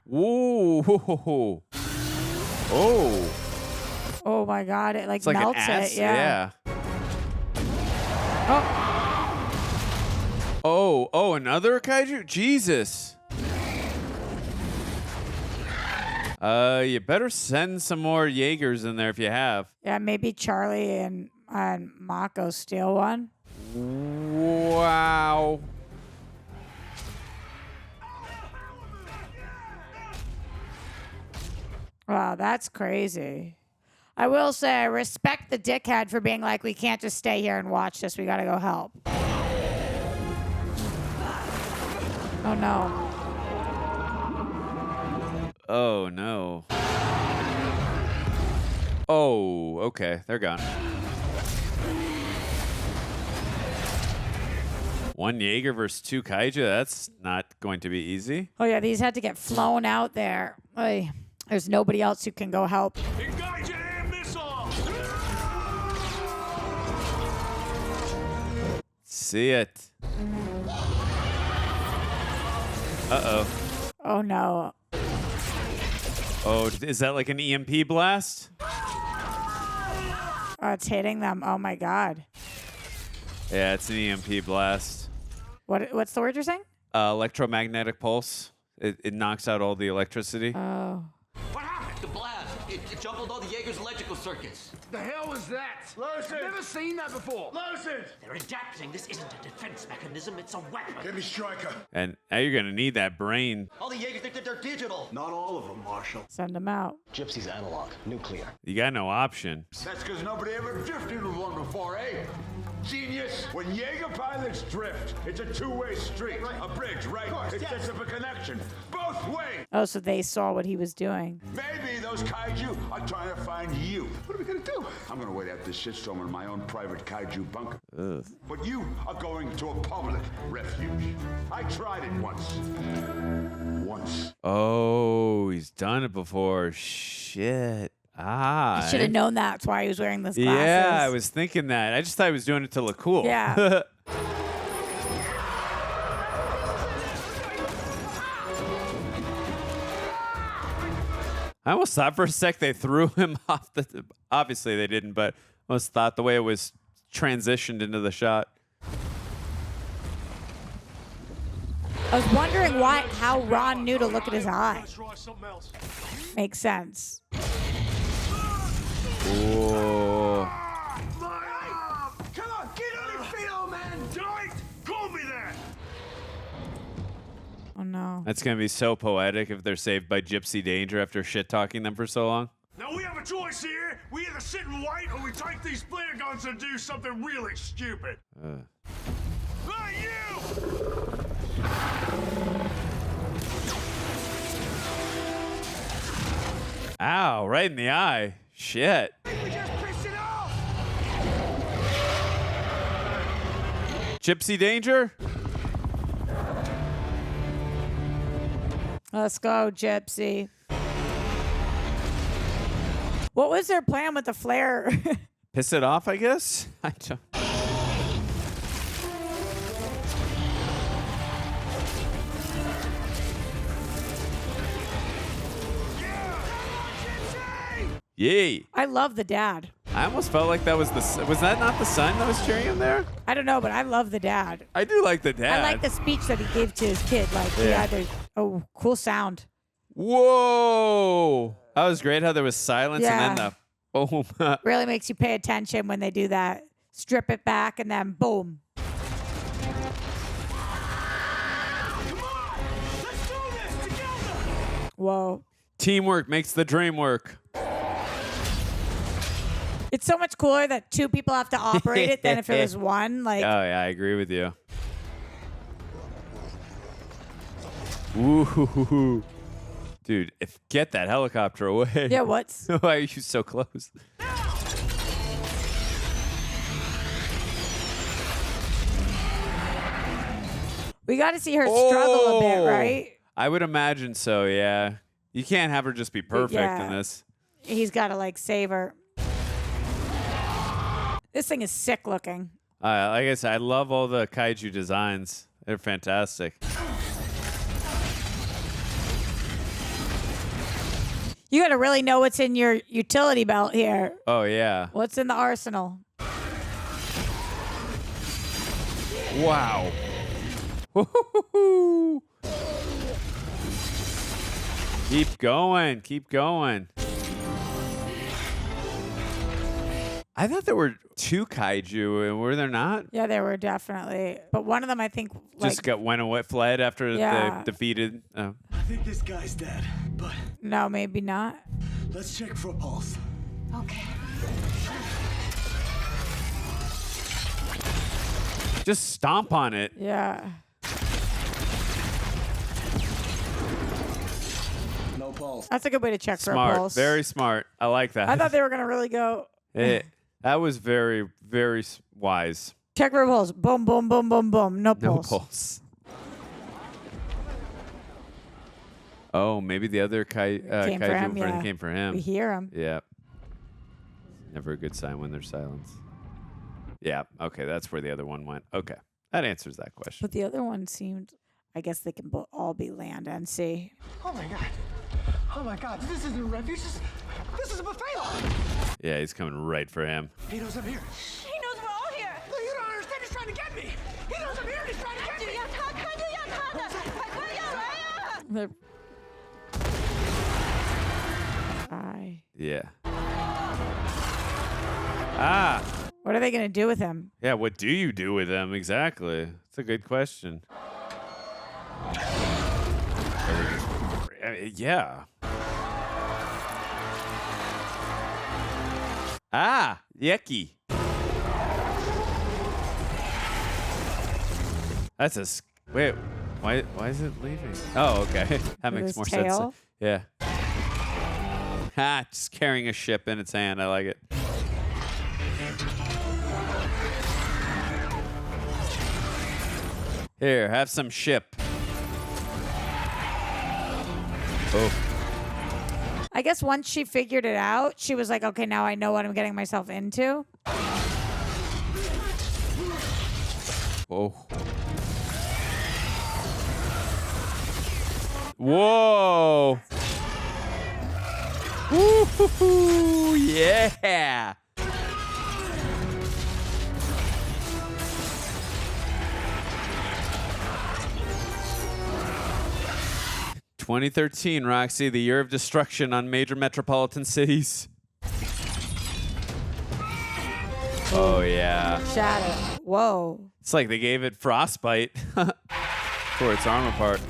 Whoa! Oh. Oh my God! It like It's like melts an acid, it. Yeah. Oh, another kaiju? Jesus. You better send some more Jaegers in there if you have. Yeah, maybe Charlie and Mako steal one. Wow. Wow, that's crazy. I will say I respect the dickhead for being like, we can't just stay here and watch this. We got to go help. Oh, no. Oh, no. Oh, okay. They're gone. One Jaeger versus two kaiju? That's not going to be easy. Oh, yeah, these had to get flown out there. Oy. There's nobody else who can go help. Engage an air missile! See it. Uh-oh. Oh, no. Oh, is that like an EMP blast? Oh, it's hitting them. Oh, my God. Yeah, it's an EMP blast. What's the word you're saying? Electromagnetic pulse. It knocks out all the electricity. Oh. What happened? The blast. It jumbled all the Jaeger's electrical circuits. The hell was that? Listen. I've never seen that before. Listen! They're adapting. This isn't a defense mechanism, it's a weapon. Give me Striker. And now you're going to need that brain. All the Jaegers think that they're digital. Not all of them, Marshal. Send them out. Gypsy's analog, nuclear. You got no option. That's because nobody ever drifted with one before, eh? Genius! When Jaeger pilots drift, it's a two-way street. A bridge, right? It sets up a connection. Both ways! Oh, so they saw what he was doing. Maybe those kaiju are trying to find you. What are we gonna do? I'm gonna wait out this shitstorm in my own private kaiju bunker. Ugh. But you are going to a public refuge. I tried it once. Oh, he's done it before. Shit. I should have known that's why he was wearing this glasses. Yeah, I was thinking that. I just thought he was doing it to look cool. Yeah. I almost thought for a sec they threw him off the... Obviously they didn't, but I almost thought the way it was transitioned into the shot. I was wondering how Ron knew to look at his eye. Makes sense. Whoa. Come on, get on your feet, old man! Don't call me that! Oh, no. That's going to be so poetic if they're saved by Gipsy Danger after shit-talking them for so long. Now we have a choice here. We either sit and wait or we take these flare guns and do something really stupid. Hey, you! Ow, right in the eye. Shit. We just pissed it off! Gipsy Danger? Let's go, Gypsy. What was their plan with the flare? Piss it off, I guess? I don't... Yay. I love the dad. I almost felt like that was was that not the son that was cheering him there? I don't know, but I love the dad. I do like the dad. I like the speech that he gave to his kid. Like, oh, cool sound. Whoa. That was great how there was silence and then the boom. Really makes you pay attention when they do that. Strip it back and then boom. Whoa. Teamwork makes the dream work. It's so much cooler that two people have to operate it than if it was one. Like, oh, yeah, I agree with you. Ooh. Dude, get that helicopter away. Yeah, what's... Why are you so close? We got to see her struggle a bit, right? I would imagine so, yeah. You can't have her just be perfect in this. He's got to, like, save her. This thing is sick looking. Like I said, I love all the kaiju designs. They're fantastic. You got to really know what's in your utility belt here. Oh, yeah. What's in the arsenal? Wow. Keep going. Keep going. I thought there were 2 kaiju, were there not? Yeah, there were definitely. But one of them, I think, just went away, fled after they defeated. Oh. I think this guy's dead, but... No, maybe not. Let's check for a pulse. Okay. Just stomp on it. Yeah. No pulse. That's a good way to check Smart. for a pulse. Very smart. I like that. I thought they were going to really go... That was very, very wise. Check for a pulse. Boom, boom, boom, boom, boom. No pulse. No pulse. Oh, maybe the other kaiju came for him. We hear him. Yeah. Never a good sign when there's silence. Yeah. Okay, that's where the other one went. Okay, that answers that question. But the other one seemed... I guess they can all be land and sea. Oh my god. Oh my god. This isn't a refuge. This is a buffet lot. Yeah, he's coming right for him. He knows I'm here. He knows we're all here. No, you don't understand. He's trying to get me. He knows I'm here. He's trying to get me. Yeah. Ah. What are they going to do with him? Yeah, what do you do with them exactly? It's a good question. Yeah. Ah, yucky. That's a wait. Why is it leaving? Oh, okay. That With makes his more tail? sense. Yeah. Ha! Just carrying a ship in its hand. I like it. Here, have some ship. Oh. I guess once she figured it out, she was like, okay, now I know what I'm getting myself into. Oh. Whoa. Woo-hoo-hoo. Yeah. "2013, Roxy, the year of destruction on major metropolitan cities." Oh, yeah. Shadow. Whoa. It's like they gave it frostbite for its armor part.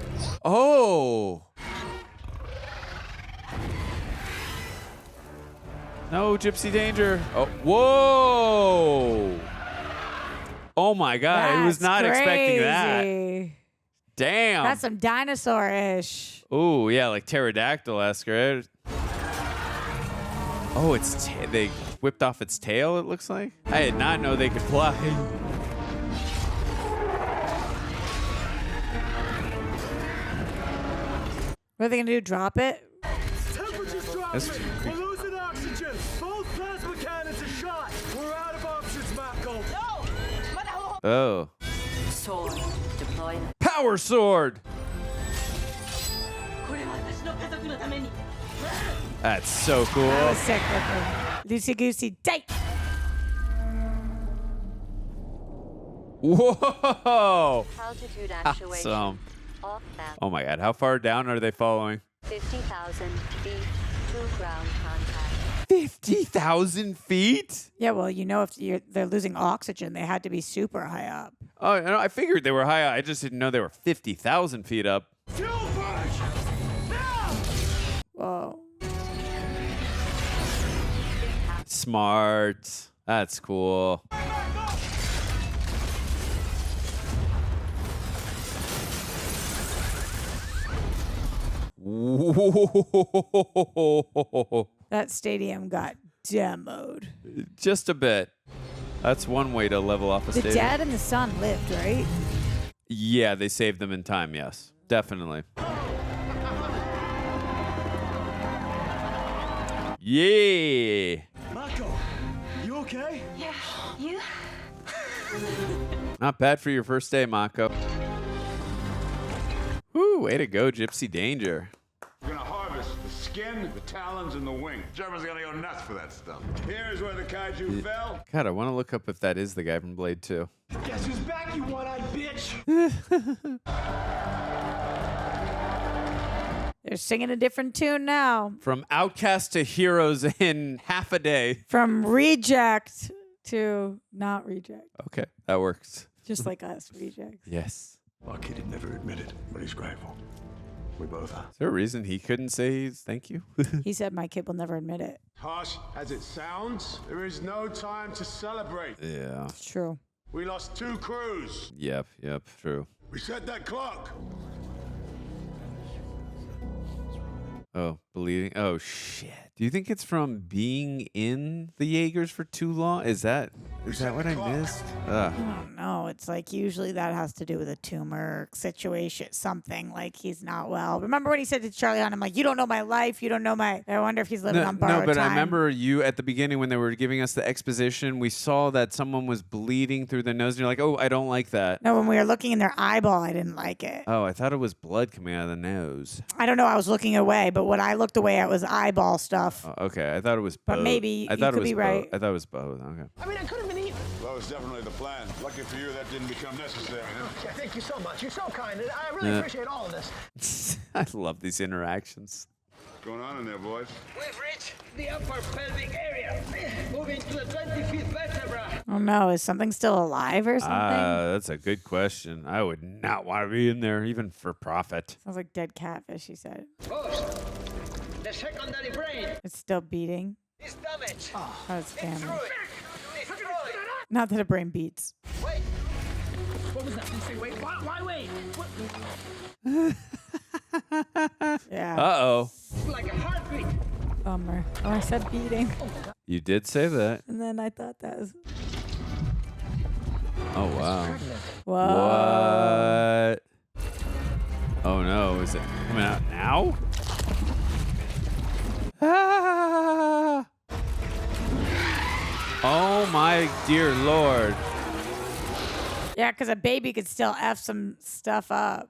Oh! No, Gipsy Danger. Oh, whoa! Oh, my God. I was not expecting that. Damn. That's some dinosaur-ish. Ooh, yeah, like pterodactyl-esque, right? Oh, it's they whipped off its tail, it looks like. I did not know they could fly. What are they going to do, drop it? Temperature's dropping. We're losing oxygen. Both plasma cannons are shot. We're out of options, Mako. No! Oh. Sword deployed. Power sword! That's so cool. That was sick looking. Loosey goosey tight. Whoa! Altitude actuation. Awesome. Off map. Oh my God, how far down are they following? 50,000 feet to ground contact. 50,000 feet? Yeah, well, you know, if they're losing oxygen, they had to be super high up. Oh, no, I figured they were high. I just didn't know they were 50,000 feet up. Whoa. Smart. That's cool. That stadium got demoed. Just a bit. That's one way to level off a The stadium. dad and the son lived, right? Yeah, they saved them in time, yes. Definitely. Yeah. Mako, you okay? Yeah, you? Not bad for your first day, Mako. Woo, way to go, Gipsy Danger. We're gonna harvest the skin, the talons, and the wing. Germans are gonna go nuts for that stuff. Here's where the kaiju fell. God, I want to look up if that is the guy from Blade 2. Guess who's back, you one-eyed bitch? They're singing a different tune now. From Outcast to Heroes in half a day. From reject to not reject. Okay, that works. Just like us, rejects. Yes. Our kid had never admitted, but he's grateful. We both are. Is there a reason he couldn't say thank you? He said my kid will never admit it. Harsh as it sounds, there is no time to celebrate. Yeah. It's true. We lost 2 crews. Yep, true. We set that clock. Oh, bleeding. Oh, shit. Do you think it's from being in the Jaegers for too long? Is that what I missed? I don't know. It's like usually that has to do with a tumor situation, something like he's not well. Remember when he said to Charlie Hunnam, like, you don't know my life, you don't know my... I wonder if he's living on borrowed No, but time. I remember you at the beginning when they were giving us the exposition, we saw that someone was bleeding through their nose, and you're like, oh, I don't like that. No, when we were looking in their eyeball, I didn't like it. Oh, I thought it was blood coming out of the nose. I don't know. I was looking away, but when I looked away, it was eyeball stuff. Okay, I thought it was both. But maybe I thought you it was could be right. both. I thought it was both. Okay. I mean, I could have been eaten. That was definitely the plan. Lucky for you, that didn't become necessary. Yeah, thank you so much. You're so kind. I really Yeah. appreciate all of this. I love these interactions. What's going on in there, boys? We've reached the upper pelvic area. Moving to the 25th vertebra. Oh no, is something still alive or something? That's a good question. I would not want to be in there, even for profit. Sounds like dead catfish, he said. Post. The secondary brain It's still beating. is damaged. Oh, it's damaged. Destroyed. Destroyed. Not that a brain beats. Wait. What was that? Did you say wait? Why wait? What? Yeah. Uh-oh. Like a heartbeat. Bummer. Oh, I said beating. You did say that. And then I thought that was... Oh, wow. Whoa. What? Oh, no. Is it coming out now? Ah! Oh, my dear Lord. Yeah, because a baby could still F some stuff up.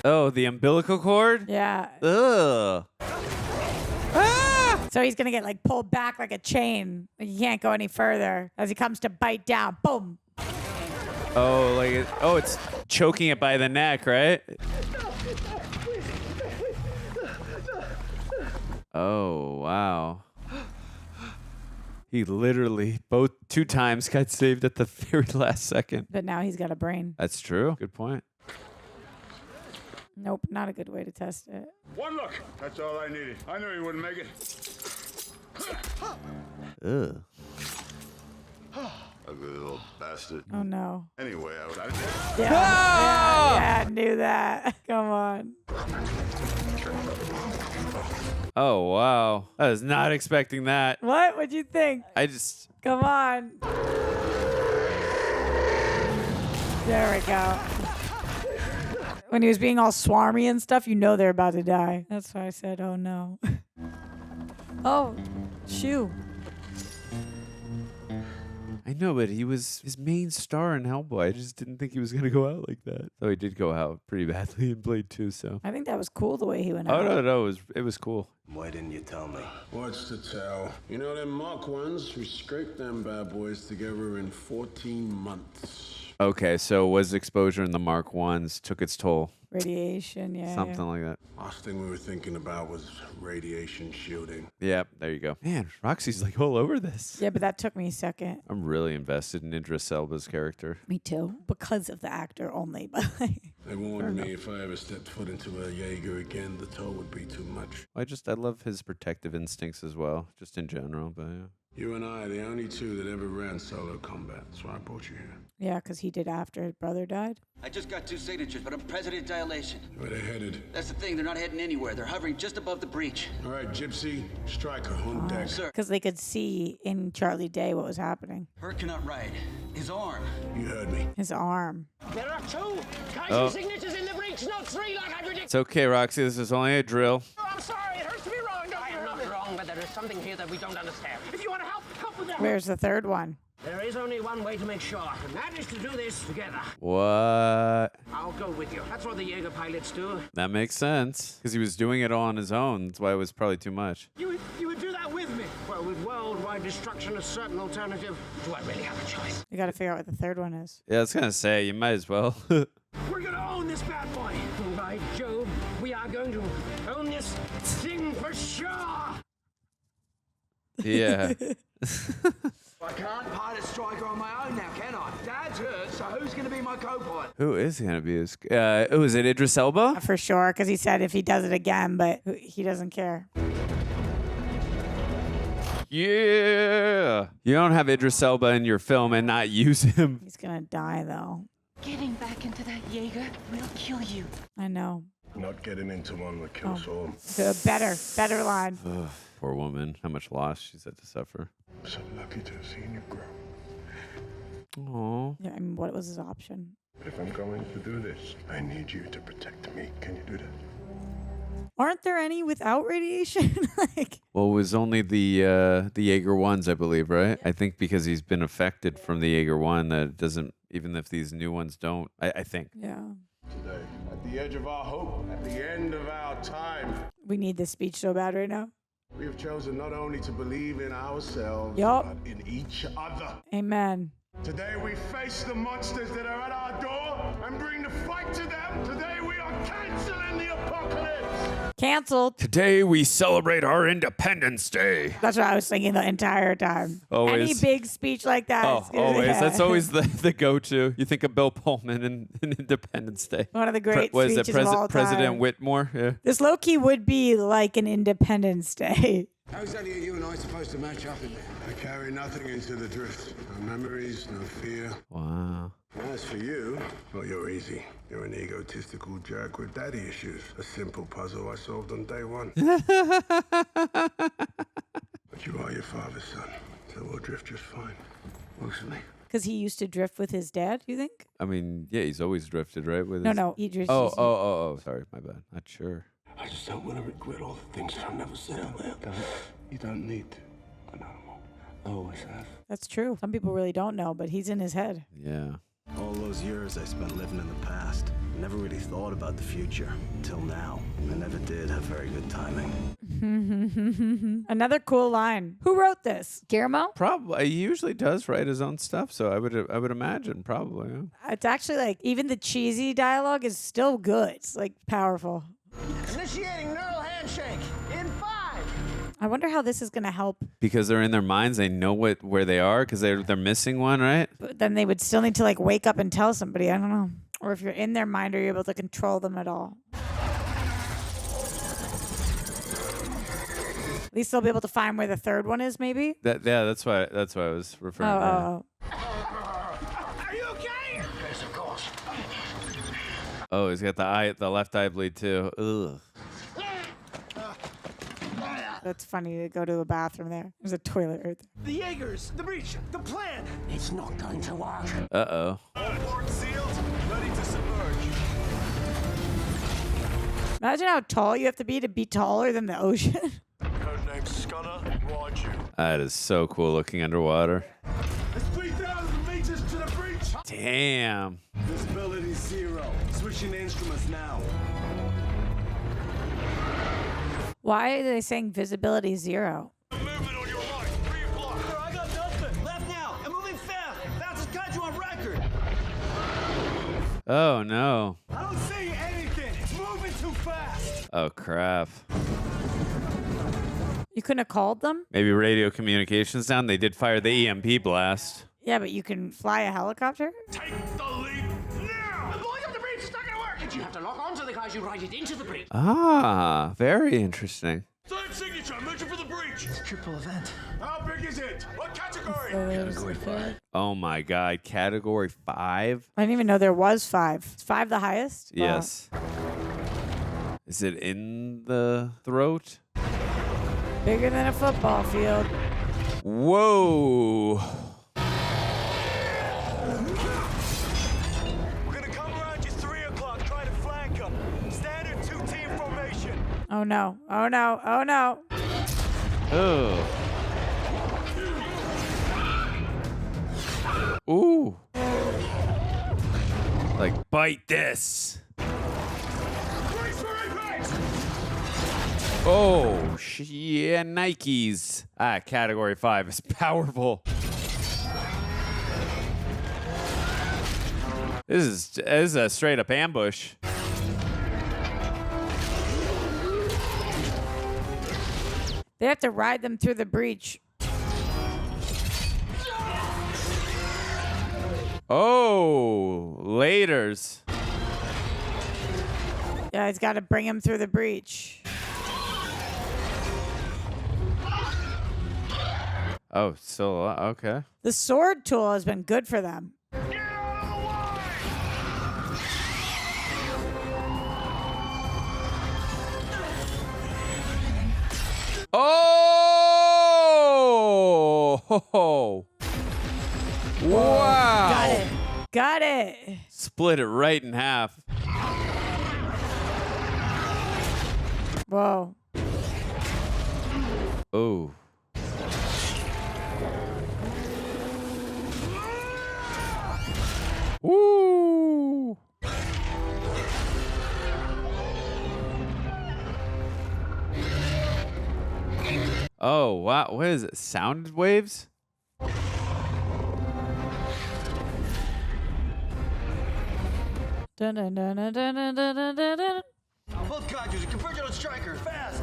Oh, the umbilical cord? Yeah. Ugh. So he's going to get like pulled back like a chain. Like he can't go any further as he comes to bite down. Boom. Oh, like it's choking it by the neck, right? Oh, wow. He literally two times got saved at the very last second. But now he's got a brain. That's true. Good point. Nope, not a good way to test it. One look. That's all I needed. I knew he wouldn't make it. Ugh. Ugly little bastard. Oh no. Anyway, Yeah, I knew that. Come on. Oh, wow. I was not expecting that. What? What'd you think? I just... Come on. There we go. When he was being all swarmy and stuff, you know they're about to die. That's why I said, oh no. Oh, shoe. I know, but he was his main star in Hellboy. I just didn't think he was gonna go out like that. Though he did go out pretty badly in Blade 2. So I think that was cool the way he went oh out. no, it was cool. Why didn't you tell me? What's to tell? You know them Mark ones? We scraped them bad boys together in 14 months. Okay, so was exposure in the Mark 1s took its toll? Radiation, yeah. Something like that. Last thing we were thinking about was radiation shielding. Yeah, there you go. Man, Roxy's like all over this. Yeah, but that took me a second. I'm really invested in Idris Elba's character. Me too. Because of the actor only. But They warned me if I ever stepped foot into a Jaeger again, the toll would be too much. I love his protective instincts as well, just in general, but yeah. You and I are the only two that ever ran solo combat. That's why I brought you here. yeah, because he did after his brother died. I just got 2 signatures, but I'm President Dilation. Where they headed? That's the thing, they're not heading anywhere. They're hovering just above the breach. All right, Gipsy, Striker, on deck. Sir. Because they could see in Charlie Day what was happening. Herc cannot ride. His arm. You heard me. His arm. There are 2 Kaiju Oh. signatures in the breach, not 3 like I predicted. It's okay, Roxy. This is only a drill. Oh, I'm sorry, it hurts to be wrong. I am not wrong, but there is something here that we don't understand. If you want to help with that. Where's the third one? There is only one way to make sure, and that is to do this together. What? I'll go with you. That's what the Jaeger pilots do. That makes sense. Because he was doing it all on his own. That's why it was probably too much. You would do that with me? Well, with worldwide destruction, a certain alternative. Do I really have a choice? You got to figure out what the third one is. Yeah, I was going to say, you might as well. We're gonna own this bad boy. By Jove, we are going to own this thing for sure. Yeah. I can't pilot Striker on my own now, can I? Dad's hurt, so who's going to be my co-pilot? Who is he going to be? Is it Idris Elba? For sure, because he said if he does it again, but he doesn't care. Yeah. You don't have Idris Elba in your film and not use him. He's going to die, though. Getting back into that Jaeger will kill you. I know. Not getting into one would kill us all. The better line. Ugh, poor woman. How much loss she's had to suffer. So lucky to have seen you grow. Aww. Yeah, I mean, what was his option? If I'm going to do this, I need you to protect me. Can you do that? Aren't there any without radiation? Well, it was only the Jaeger 1s, I believe, right? I think because he's been affected from the Jaeger 1, that it doesn't, even if these new ones don't, I think. Yeah. Today, at the edge of our hope, at the end of our time, We need this speech so bad right now. we have chosen not only to believe in ourselves, Yup. but in each other. Amen. Today we face the monsters that are at our door and bring the fight to them. Today we are canceling the apocalypse. Canceled. Today we celebrate our Independence Day. That's what I was thinking the entire time. Always. Any big speech like that. Oh, is good. always. Yeah. That's always the go-to. You think of Bill Pullman and Independence Day. One of the great What is it, speeches of all President time. Whitmore? Yeah. This low-key would be like an Independence Day. How exactly are you and I supposed to match up in there? I carry nothing into the drift. No memories, no fear. Wow. As for you, well, you're easy. You're an egotistical jerk with daddy issues. A simple puzzle I solved on day 1. But you are your father's son, so we'll drift just fine. Mostly. Because he used to drift with his dad, you think? I mean, yeah, he's always drifted, right? With No, his... no, Idris. Oh, sorry, my bad. Not sure. I just don't want to regret all the things that I never said out loud. You don't need to. I know them all. I always have. That's true. Some people really don't know, but he's in his head. Yeah. All those years I spent living in the past. I never really thought about the future. Till now. I never did have very good timing. Another cool line. Who wrote this? Guillermo? Probably. He usually does write his own stuff, so I would imagine probably. Yeah. It's actually like, even the cheesy dialogue is still good. It's like powerful. Initiating neural handshake in 5. I wonder how this is going to help. Because they're in their minds, they know where they are because they're missing one, right? But then they would still need to like wake up and tell somebody. I don't know. Or if you're in their mind, are you able to control them at all? At least they'll be able to find where the third one is, maybe? That's why I was referring to. Are you okay? Yes, of course. Oh, he's got the left eye bleed too. Ugh. That's funny to go to a bathroom there. There's a toilet right there. The Jaegers, the breach, the plan. It's not going to work. Uh-oh. All port sealed, ready to submerge. Imagine how tall you have to be taller than the ocean. Codename Scunner, Roger. That is so cool looking underwater. It's 3,000 Damn. Visibility 0. Switching instruments now. Why are they saying visibility 0? Movement on your right. 3 o'clock. Sir, I got nothing. Left now. I'm moving fast. Fastest kaiju on record. Oh, no. I don't see anything. It's moving too fast. Oh, crap. You couldn't have called them? Maybe radio communications down. They did fire the EMP blast. Yeah, but you can fly a helicopter? Take the leap now. I'm blowing up the breach. It's not going to work. You have to lock onto the kaiju, ride it into the breach. Ah, very interesting. Third signature. Mention for the breach. It's a triple event. How big is it? What category? Category 5. Oh, my God. Category 5? I didn't even know there was 5. Is 5 the highest? Yes. Is it in the throat? Bigger than a football field. Whoa. We're gonna come around you 3 o'clock. Try to flank them. Standard 2-team formation. Oh no. Oh no. Oh no. Oh. Ooh. Like, bite this. Oh, yeah, Nikes. Ah, category 5 is powerful. This is a straight up ambush. They have to ride them through the breach. Oh, laters. Yeah, he's got to bring him through the breach. Oh, still okay. The sword tool has been good for them. Oh! Wow! Got it. Got it. Split it right in half. Whoa. Oh. Woo! Oh, wow. What is it? Sound waves? Dun, dun, dun, dun, dun, dun, dun, dun, dun. Both kaijus, converge on Striker, fast!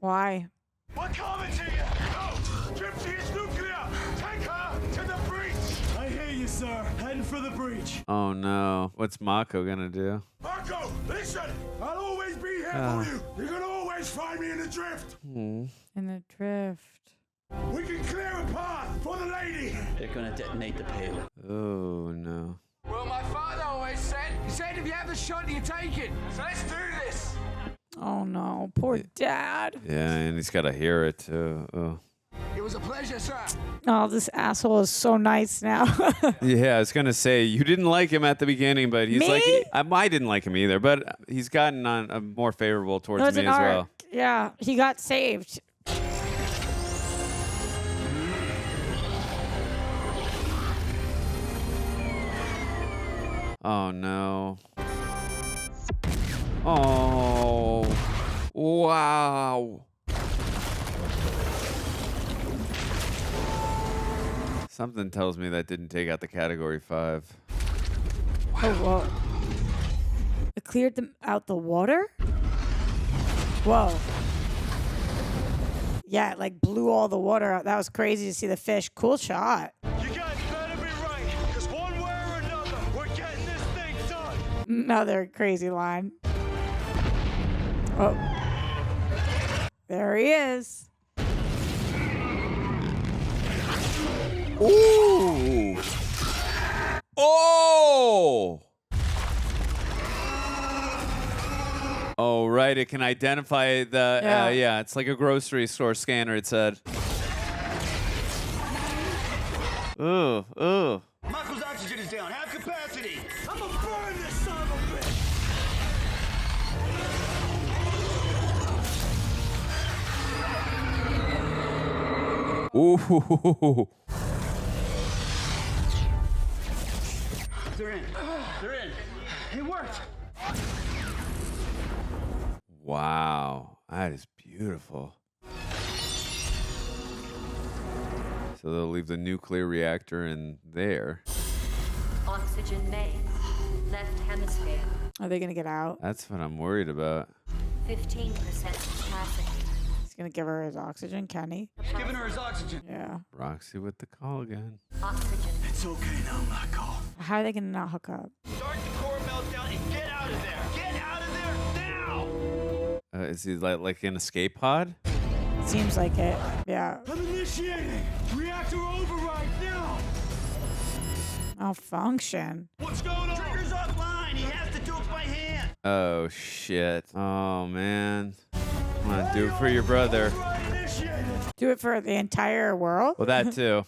Why? We're coming to you! Go! Gipsy is nuclear! Take her to the breach! I hear you, sir. Heading for the breach. Oh, no. What's Mako gonna do? Marco, listen! I'll always be here for you! You're gonna always find me in the drift! In the drift. We can clear a path for the lady! They're gonna detonate the payload. Oh, no. Well, my father always said, if you have the shot, you take it. So let's do this. Oh no, poor dad. Yeah, and he's got to hear it, too. Oh. It was a pleasure, sir. Oh, this asshole is so nice now. Yeah, I was going to say, you didn't like him at the beginning, but he's Me? like, I didn't like him either, but he's gotten on more favorable towards There's me an as arc. well. Yeah, he got saved. Oh, no. Oh. Wow. Something tells me that didn't take out the category 5. Oh, whoa. It cleared them out the water? Whoa. Yeah, it like blew all the water out. That was crazy to see the fish. Cool shot. You guys better be right, because one way or another, we're getting this thing done! Another crazy line. Oh. There he is. Ooh. Oh. Oh, right. It can identify the, yeah, it's like a grocery store scanner, it said. Ooh, ooh. Mako's oxygen is down. Half capacity. I'm gonna burn this son of a bitch! Ooh. They're in. It worked. Wow, that is beautiful. So they'll leave the nuclear reactor in there. Oxygen main. Left hemisphere. Are they gonna get out? That's what I'm worried about. 15% capacity. He's gonna give her his oxygen, Kenny. Giving her his oxygen. Yeah. Roxy with the call again. Oxygen. It's okay now, Mako. How are they gonna not hook up? Start the core meltdown and get out of there. Get out of there now. Is he like an escape pod? Seems like it. Yeah. I'm initiating. Reactor override now. Malfunction. What's going on? Trigger's offline. He has to do it by hand. Oh shit. Oh man. Come on, do it for your brother. Do it for the entire world? Well, that too.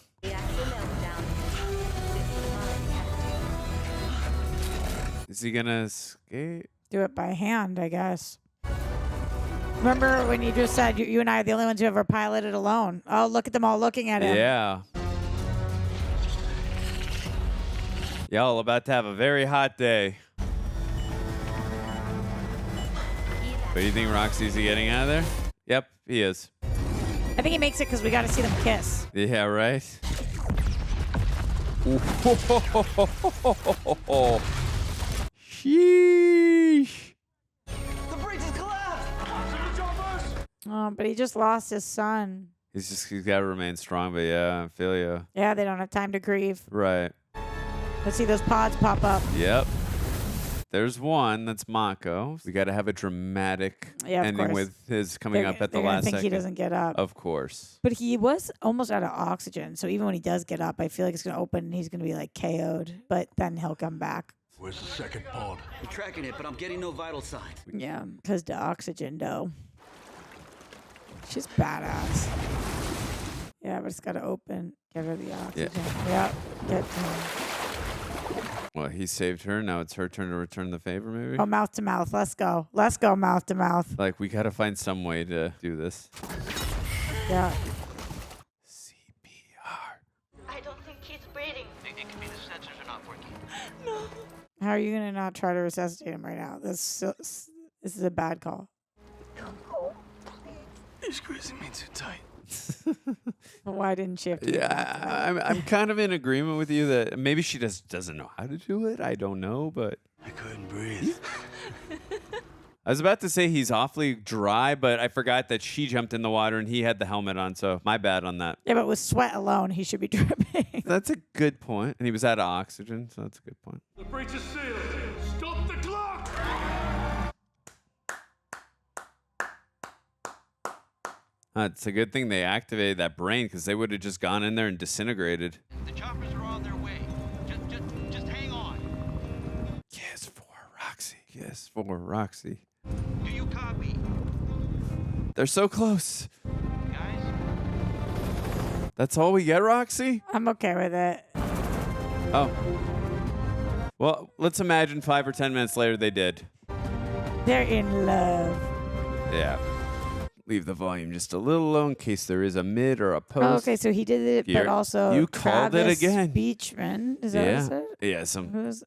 Is he gonna escape? Do it by hand, I guess. Remember when you just said you and I are the only ones who ever piloted alone? Oh, look at them all looking at him. Yeah. Y'all about to have a very hot day. What do you think, Roxy? Is he getting out of there? Yep, he is. I think he makes it because we got to see them kiss. Yeah, right? Sheesh. The bridge is collapsed. Oh, but he just lost his son. He's got to remain strong, but yeah, I feel you. Yeah, they don't have time to grieve. Right. Let's see those pods pop up. Yep. There's one. That's Mako. We got to have a dramatic ending course. with his coming up at the They're gonna last think second. he doesn't get up. Of course. But he was almost out of oxygen, so even when he does get up, I feel like it's going to open and he's going to be like KO'd, but then he'll come back. Where's the second pod? We're tracking it, but I'm getting no vital signs. Yeah, because the oxygen, though. She's badass. Yeah, but it's got to open. Get her the oxygen. Yeah. Get to him. Well, he saved her. Now it's her turn to return the favor, maybe? Oh, mouth to mouth. Let's go. Let's go mouth to mouth. Like, we got to find some way to do this. Yeah. I don't think he's breathing. It could be the sensors are not working. No. How are you going to not try to resuscitate him right now? This is a bad call. You're squeezing me too tight. Why didn't she have to? Yeah, I'm kind of in agreement with you that maybe she doesn't know how to do it. I don't know, but I couldn't breathe. I was about to say he's awfully dry, but I forgot that she jumped in the water and he had the helmet on, so my bad on that. Yeah, but with sweat alone, he should be dripping. That's a good point. And he was out of oxygen, so that's a good point. The breach is sealed. Stop the clock. It's a good thing they activated that brain because they would have just gone in there and disintegrated. The choppers are on their way. Just hang on. Kiss for Roxy. Kiss for Roxy. Do you copy? They're so close. Guys? That's all we get, Roxy? I'm okay with it. Oh. Well, let's imagine 5 or 10 minutes later they did. They're in love. Yeah. Leave the volume just a little low in case there is a mid or a post. Oh, okay, so he did it, but also you called it again. Beachman. Is that what it said? Yeah, Who's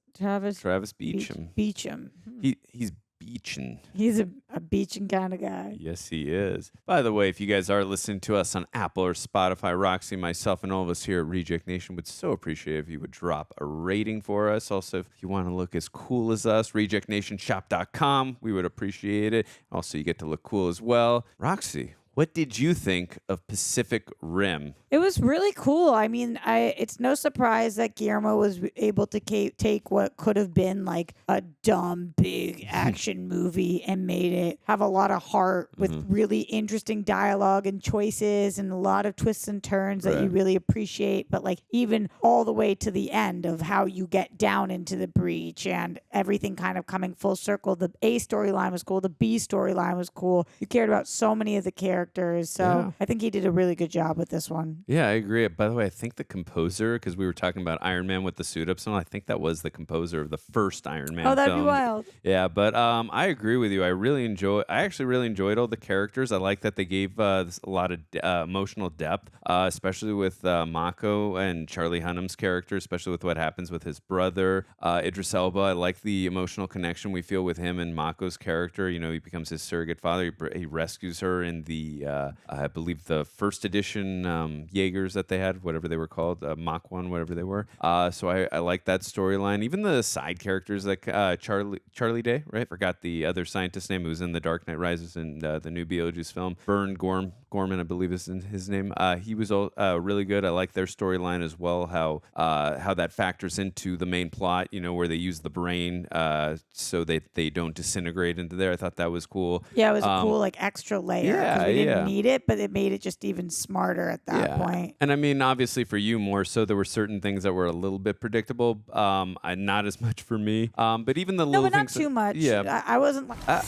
Travis Beacham. Beacham. He's beaching. He's a beaching kind of guy. Yes, he is. By the way, if you guys are listening to us on Apple or Spotify, Roxy, myself, and all of us here at Reject Nation would so appreciate if you would drop a rating for us. Also, if you want to look as cool as us, rejectnationshop.com. We would appreciate it. Also, you get to look cool as well. Roxy, what did you think of Pacific Rim? It was really cool. I mean, it's no surprise that Guillermo was able to take what could have been like a dumb, big action movie and made it have a lot of heart with really interesting dialogue and choices and a lot of twists and turns that you really appreciate. But like even all the way to the end of how you get down into the breach and everything kind of coming full circle. The A storyline was cool. The B storyline was cool. You cared about so many of the characters. characters. So I think he did a really good job with this one. Yeah, I agree. By the way, I think the composer, because we were talking about Iron Man with the suit ups, and I think that was the composer of the first Iron Man. Oh, that'd film. be wild. Yeah, but I agree with you. I actually really enjoyed all the characters. I like that they gave a lot of emotional depth, especially with Mako and Charlie Hunnam's character, especially with what happens with his brother, Idris Elba. I like the emotional connection we feel with him and Mako's character. You know, he becomes his surrogate father. He rescues her in the, I believe, the first edition Jaegers that they had, whatever they were called, Mach 1, whatever they were. So I like that storyline. Even the side characters like Charlie Day, right? Forgot the other scientist's name who was in The Dark Knight Rises and the new Beetlejuice film. Gorman, I believe is his name. He was really good. I like their storyline as well, how that factors into the main plot, you know, where they use the brain so they don't disintegrate into there. I thought that was cool. Yeah, it was a cool like extra layer because we didn't need it, but it made it just even smarter at that point. And I mean, obviously for you more so, there were certain things that were a little bit predictable. Not as much for me. But even the little but not things. too much. Yeah. I wasn't like.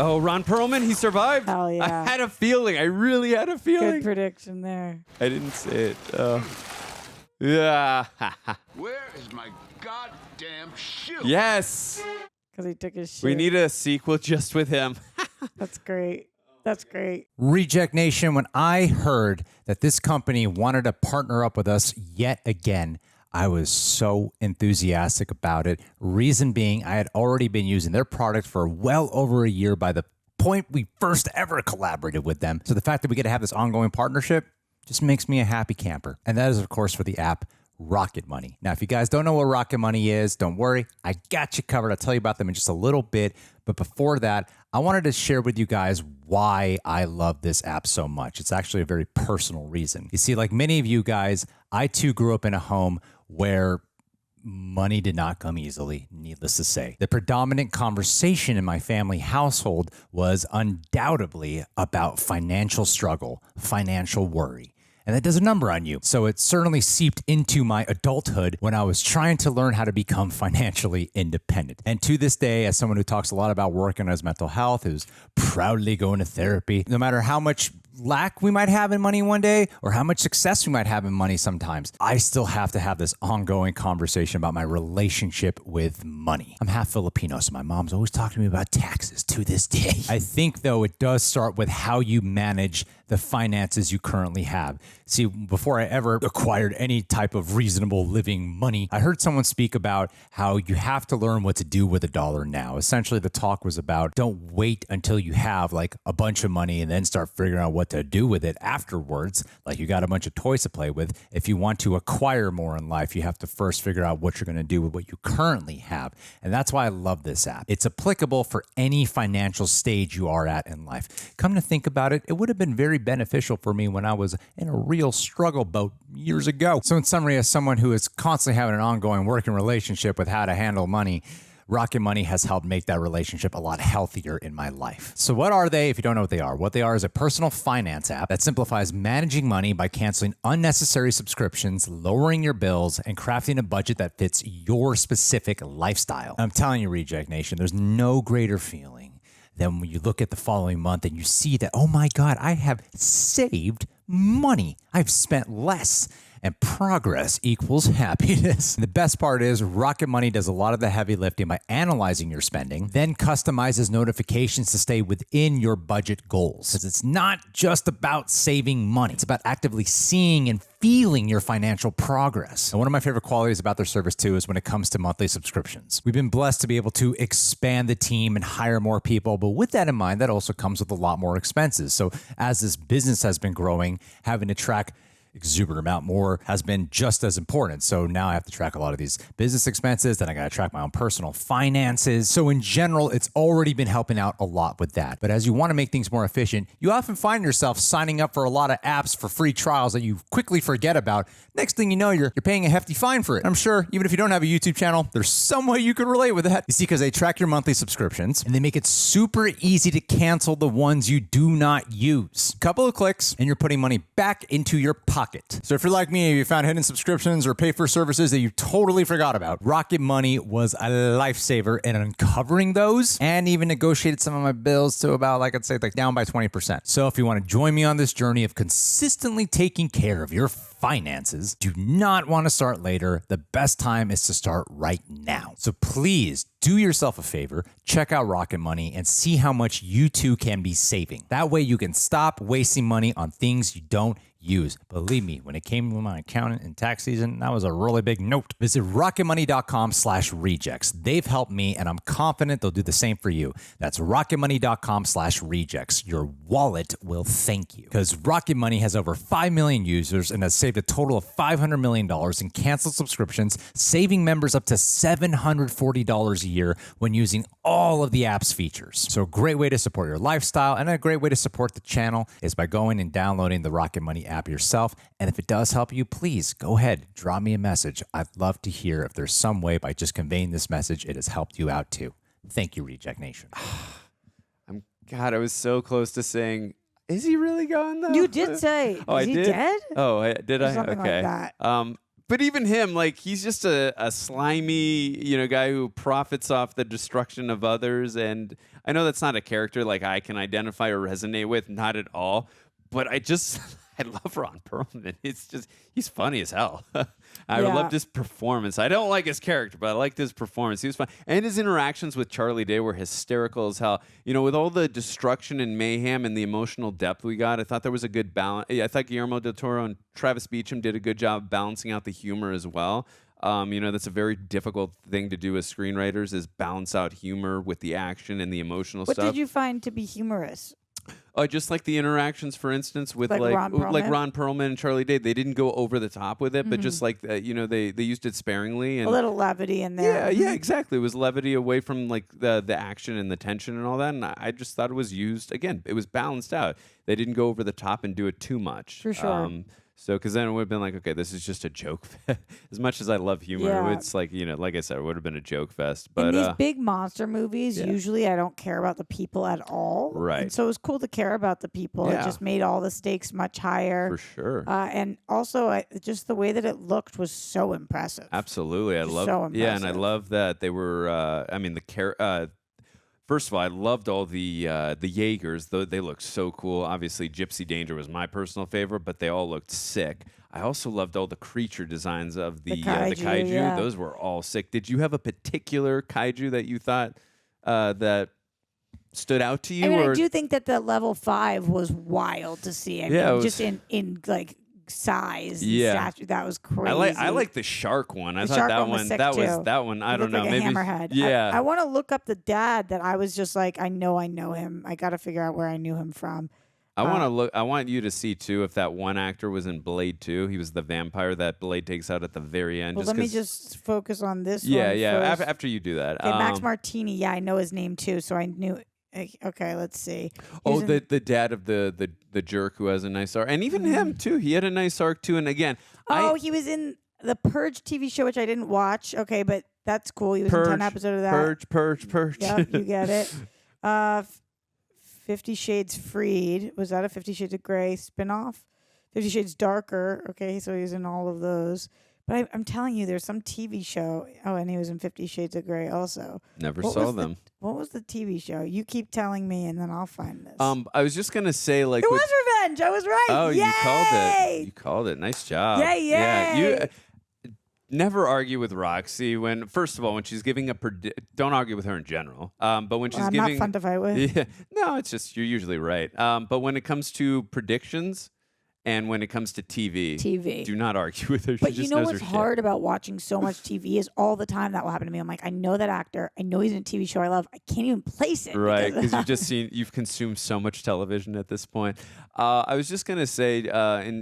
Oh, Ron Perlman, he survived. Hell yeah. I had a feeling. I really had a feeling. Good prediction there. I didn't say it. Yeah. Where is my goddamn shoe? Yes. Because he took his shit. We need a sequel just with him. That's great. That's great. Reject Nation, when I heard that this company wanted to partner up with us yet again, I was so enthusiastic about it. Reason being, I had already been using their product for well over a year by the point we first ever collaborated with them. So the fact that we get to have this ongoing partnership just makes me a happy camper. And that is, of course, for the app Rocket Money. Now, if you guys don't know what Rocket Money is, don't worry. I got you covered. I'll tell you about them in just a little bit. But before that, I wanted to share with you guys why I love this app so much. It's actually a very personal reason. You see, like many of you guys, I too grew up in a home where money did not come easily, needless to say. The predominant conversation in my family household was undoubtedly about financial struggle, financial worry. And that does a number on you. So it certainly seeped into my adulthood when I was trying to learn how to become financially independent. And to this day, as someone who talks a lot about working on his mental health, who's proudly going to therapy, no matter how much lack we might have in money one day or how much success we might have in money sometimes, I still have to have this ongoing conversation about my relationship with money. I'm half Filipino, so my mom's always talking to me about taxes to this day. I think, though, it does start with how you manage the finances you currently have. See, before I ever acquired any type of reasonable living money, I heard someone speak about how you have to learn what to do with a dollar now. Essentially, the talk was about don't wait until you have like a bunch of money and then start figuring out what to do with it afterwards. Like you got a bunch of toys to play with. If you want to acquire more in life, you have to first figure out what you're going to do with what you currently have. And that's why I love this app. It's applicable for any financial stage you are at in life. Come to think about it, it would have been very beneficial for me when I was in a real struggle boat years ago. So in summary, as someone who is constantly having an ongoing working relationship with how to handle money, Rocket Money has helped make that relationship a lot healthier in my life. So what are they if you don't know what they are? What they are is a personal finance app that simplifies managing money by canceling unnecessary subscriptions, lowering your bills, and crafting a budget that fits your specific lifestyle. I'm telling you, Reject Nation, there's no greater feeling than when you look at the following month and you see that, oh my God, I have saved money. I've spent less. And progress equals happiness. And the best part is Rocket Money does a lot of the heavy lifting by analyzing your spending, then customizes notifications to stay within your budget goals. Because it's not just about saving money. It's about actively seeing and feeling your financial progress. And one of my favorite qualities about their service too is when it comes to monthly subscriptions. We've been blessed to be able to expand the team and hire more people, but with that in mind, that also comes with a lot more expenses. So as this business has been growing, having to track exuberant amount more has been just as important. So now I have to track a lot of these business expenses, then I got to track my own personal finances. So in general, it's already been helping out a lot with that. But as you want to make things more efficient, you often find yourself signing up for a lot of apps for free trials that you quickly forget about. Next thing you know, you're paying a hefty fine for it. I'm sure even if you don't have a YouTube channel, there's some way you could relate with that. You see, because they track your monthly subscriptions and they make it super easy to cancel the ones you do not use. Couple of clicks and you're putting money back into your pocket pocket. So if you're like me, you found hidden subscriptions or pay for services that you totally forgot about, Rocket Money was a lifesaver in uncovering those and even negotiated some of my bills to about, like I'd say, like down by 20%. So if you want to join me on this journey of consistently taking care of your finances, do not want to start later. The best time is to start right now. So please do yourself a favor, check out Rocket Money and see how much you too can be saving. That way you can stop wasting money on things you don't use. Believe me, when it came to my accountant and tax season, that was a really big note. Visit rocketmoney.com/rejects. They've helped me and I'm confident they'll do the same for you. That's rocketmoney.com/rejects. Your wallet will thank you. Because Rocket Money has over 5 million users and has saved a total of $500 million in canceled subscriptions, saving members up to $740 a year when using all of the app's features. So a great way to support your lifestyle and a great way to support the channel is by going and downloading the Rocket Money app yourself. And if it does help you, please go ahead, drop me a message. I'd love to hear if there's some way by just conveying this message, it has helped you out too. Thank you, Reject Nation. God, I was so close to saying, is he really gone though? You did say, oh, is I he did? dead? Oh, did I? Something okay. like that. But even him, like, he's just a slimy, guy who profits off the destruction of others. And I know that's not a character like I can identify or resonate with, not at all. But I love Ron Perlman. He's funny as hell. I loved his performance. I don't like his character, but I liked his performance. He was fun. And his interactions with Charlie Day were hysterical as hell. With all the destruction and mayhem and the emotional depth we got, I thought there was a good balance. I thought Guillermo Del Toro and Travis Beacham did a good job balancing out the humor as well. That's a very difficult thing to do as screenwriters, is balance out humor with the action and the emotional stuff. What did you find to be humorous? Just like the interactions, for instance, with Like Ron Perlman and Charlie Day, they didn't go over the top with it, but just like they used it sparingly and a little levity in there. Yeah, exactly. It was levity away from like the action and the tension and all that, and I just thought it was used again. It was balanced out. They didn't go over the top and do it too much. For sure. So, because then it would have been like, okay, this is just a joke. As much as I love humor, it's like, like I said, it would have been a joke fest. But in these big monster movies, usually I don't care about the people at all. Right. And so it was cool to care about the people. Yeah. It just made all the stakes much higher. For sure. And also, just the way that it looked was so impressive. Absolutely. I love so and I impressive. love that they were, first of all, I loved all the Jaegers. They looked so cool. Obviously, Gipsy Danger was my personal favorite, but they all looked sick. I also loved all the creature designs of the kaiju. Yeah. Those were all sick. Did you have a particular kaiju that you thought that stood out to you? I mean, I do think that the level 5 was wild to see. I mean, just in like size, and stature, that was crazy. I like the shark one. I The thought shark that one was sick, too. that one. I He don't looked know. like a Maybe hammerhead. Yeah. I want to look up the dad that I was just like, I know him. I got to figure out where I knew him from. I want to look. I want you to see too if that one actor was in Blade 2. He was the vampire that Blade takes out at the very end. Well, let me just focus on this one. Yeah. first. After you do that. Okay, Max Martini. Yeah, I know his name too, so I knew. Okay, let's see. Oh, the dad of the jerk who has a nice arc, and even him too. He had a nice arc too. And again, he was in the Purge TV show, which I didn't watch. Okay, but that's cool. He was Purge, in 10 episodes of that. Purge. Yep, you get it. 50 Shades Freed. Was that a 50 Shades of Grey spinoff? 50 Shades Darker. Okay, so he was in all of those. But I'm telling you, there's some TV show. Oh, and he was in 50 Shades of Grey also. Never saw them. What was the TV show? You keep telling me, and then I'll find this. I was just gonna say, like, it was Revenge. I was right. Oh, Yay! you called it. You called it. Nice job. Yay! Yeah, you never argue with Roxy when, first of all, when she's giving a don't argue with her in general. But when she's I'm giving, not fun to fight with. Yeah, no, it's just you're usually right. But when it comes to predictions. And when it comes to TV, do not argue with her. But she just you know knows what's her hard about watching so much TV is all the time that will happen to me. I'm like, I know that actor. I know he's in a TV show I love. I can't even place it. Right, because you've consumed so much television at this point. I was just going to say,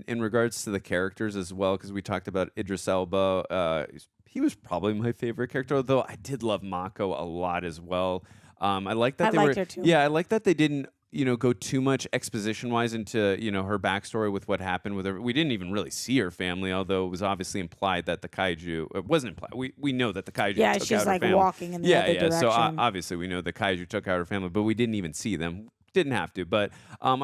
in regards to the characters as well, because we talked about Idris Elba. He was probably my favorite character, although I did love Mako a lot as well. I like that I liked her too. Yeah, I like that they didn't go too much exposition-wise into, her backstory with what happened with her. We didn't even really see her family, although it was obviously implied that the kaiju... It wasn't implied. We know that the kaiju took she's out like her family. walking in the other direction. So obviously we know the kaiju took out her family, but we didn't even see them. Didn't have to, but I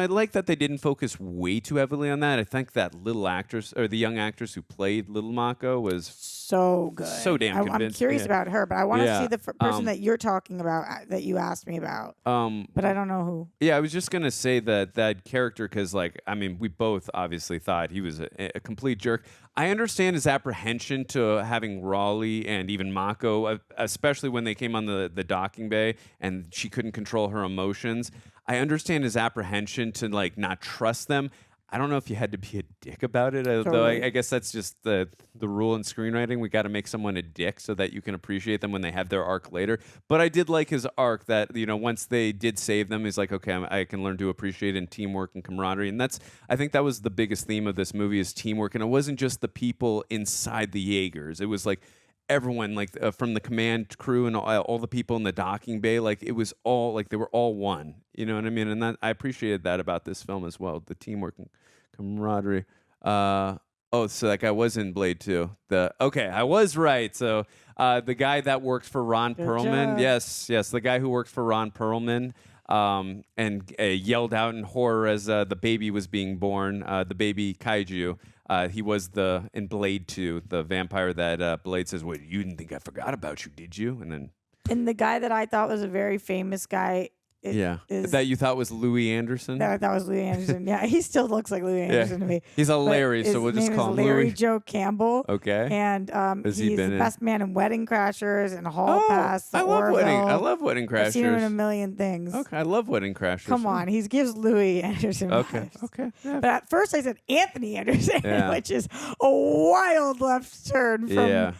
like that they didn't focus way too heavily on that. I think that little actress or the young actress who played Little Mako was so good, so damn I'm convincing. curious about her, but I want to see the person Um, that you're talking about that you asked me about. But I don't know who. Yeah, I was just gonna say that character because, like, I mean, we both obviously thought he was a complete jerk. I understand his apprehension to having Raleigh and even Mako, especially when they came on the docking bay and she couldn't control her emotions. I understand his apprehension to like not trust them. I don't know if you had to be a dick about it, though. Totally. I guess that's just the rule in screenwriting. We got to make someone a dick so that you can appreciate them when they have their arc later. But I did like his arc that, once they did save them, he's like, okay, I can learn to appreciate in teamwork and camaraderie. And I think that was the biggest theme of this movie is teamwork. And it wasn't just the people inside the Jaegers. It was like everyone, like from the command crew and all the people in the docking bay. Like it was all like they were all one. You know what I mean? And that I appreciated that about this film as well, the teamwork and camaraderie. So that guy was in Blade 2. I was right. So the guy that works for Ron Perlman, job. the guy who works for Ron Perlman, and yelled out in horror as the baby was being born, the baby Kaiju. He was in Blade 2, the vampire that Blade says, "Wait, you didn't think I forgot about you, did you?" And the guy that I thought was a very famous guy. That you thought was Louis Anderson? That I thought was Louis Anderson. Yeah, he still looks like Louis Anderson to me. He's a Larry, But so we'll his just name call is him Larry Louis. Joe Campbell. Okay. And Has he's he been the in? best man in Wedding Crashers and Hall Pass. I love Wedding Crashers. I've seen him in a million things. Okay, I love Wedding Crashers. Come on, he gives Louis Anderson Okay, vibes. okay. But at first I said Anthony Anderson, Yeah. which is a wild left turn from Yeah.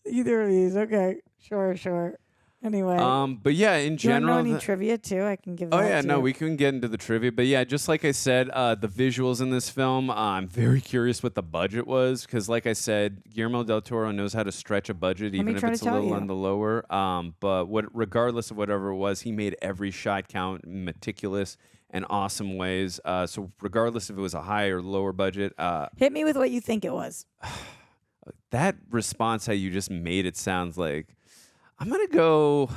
either of these. Okay, sure. Anyway. But yeah, in Do you general. want to know any trivia too? I can give that Oh yeah, to no, you. we can get into the trivia, but yeah, just like I said, the visuals in this film, I'm very curious what the budget was because, like I said, Guillermo Del Toro knows how to stretch a budget, even if try to it's a tell little you. on the lower. But regardless of whatever it was, he made every shot count meticulous and awesome ways. So regardless if it was a high or lower budget, Hit me with what you think it was. that response, how you just made it, sounds like I'm gonna go.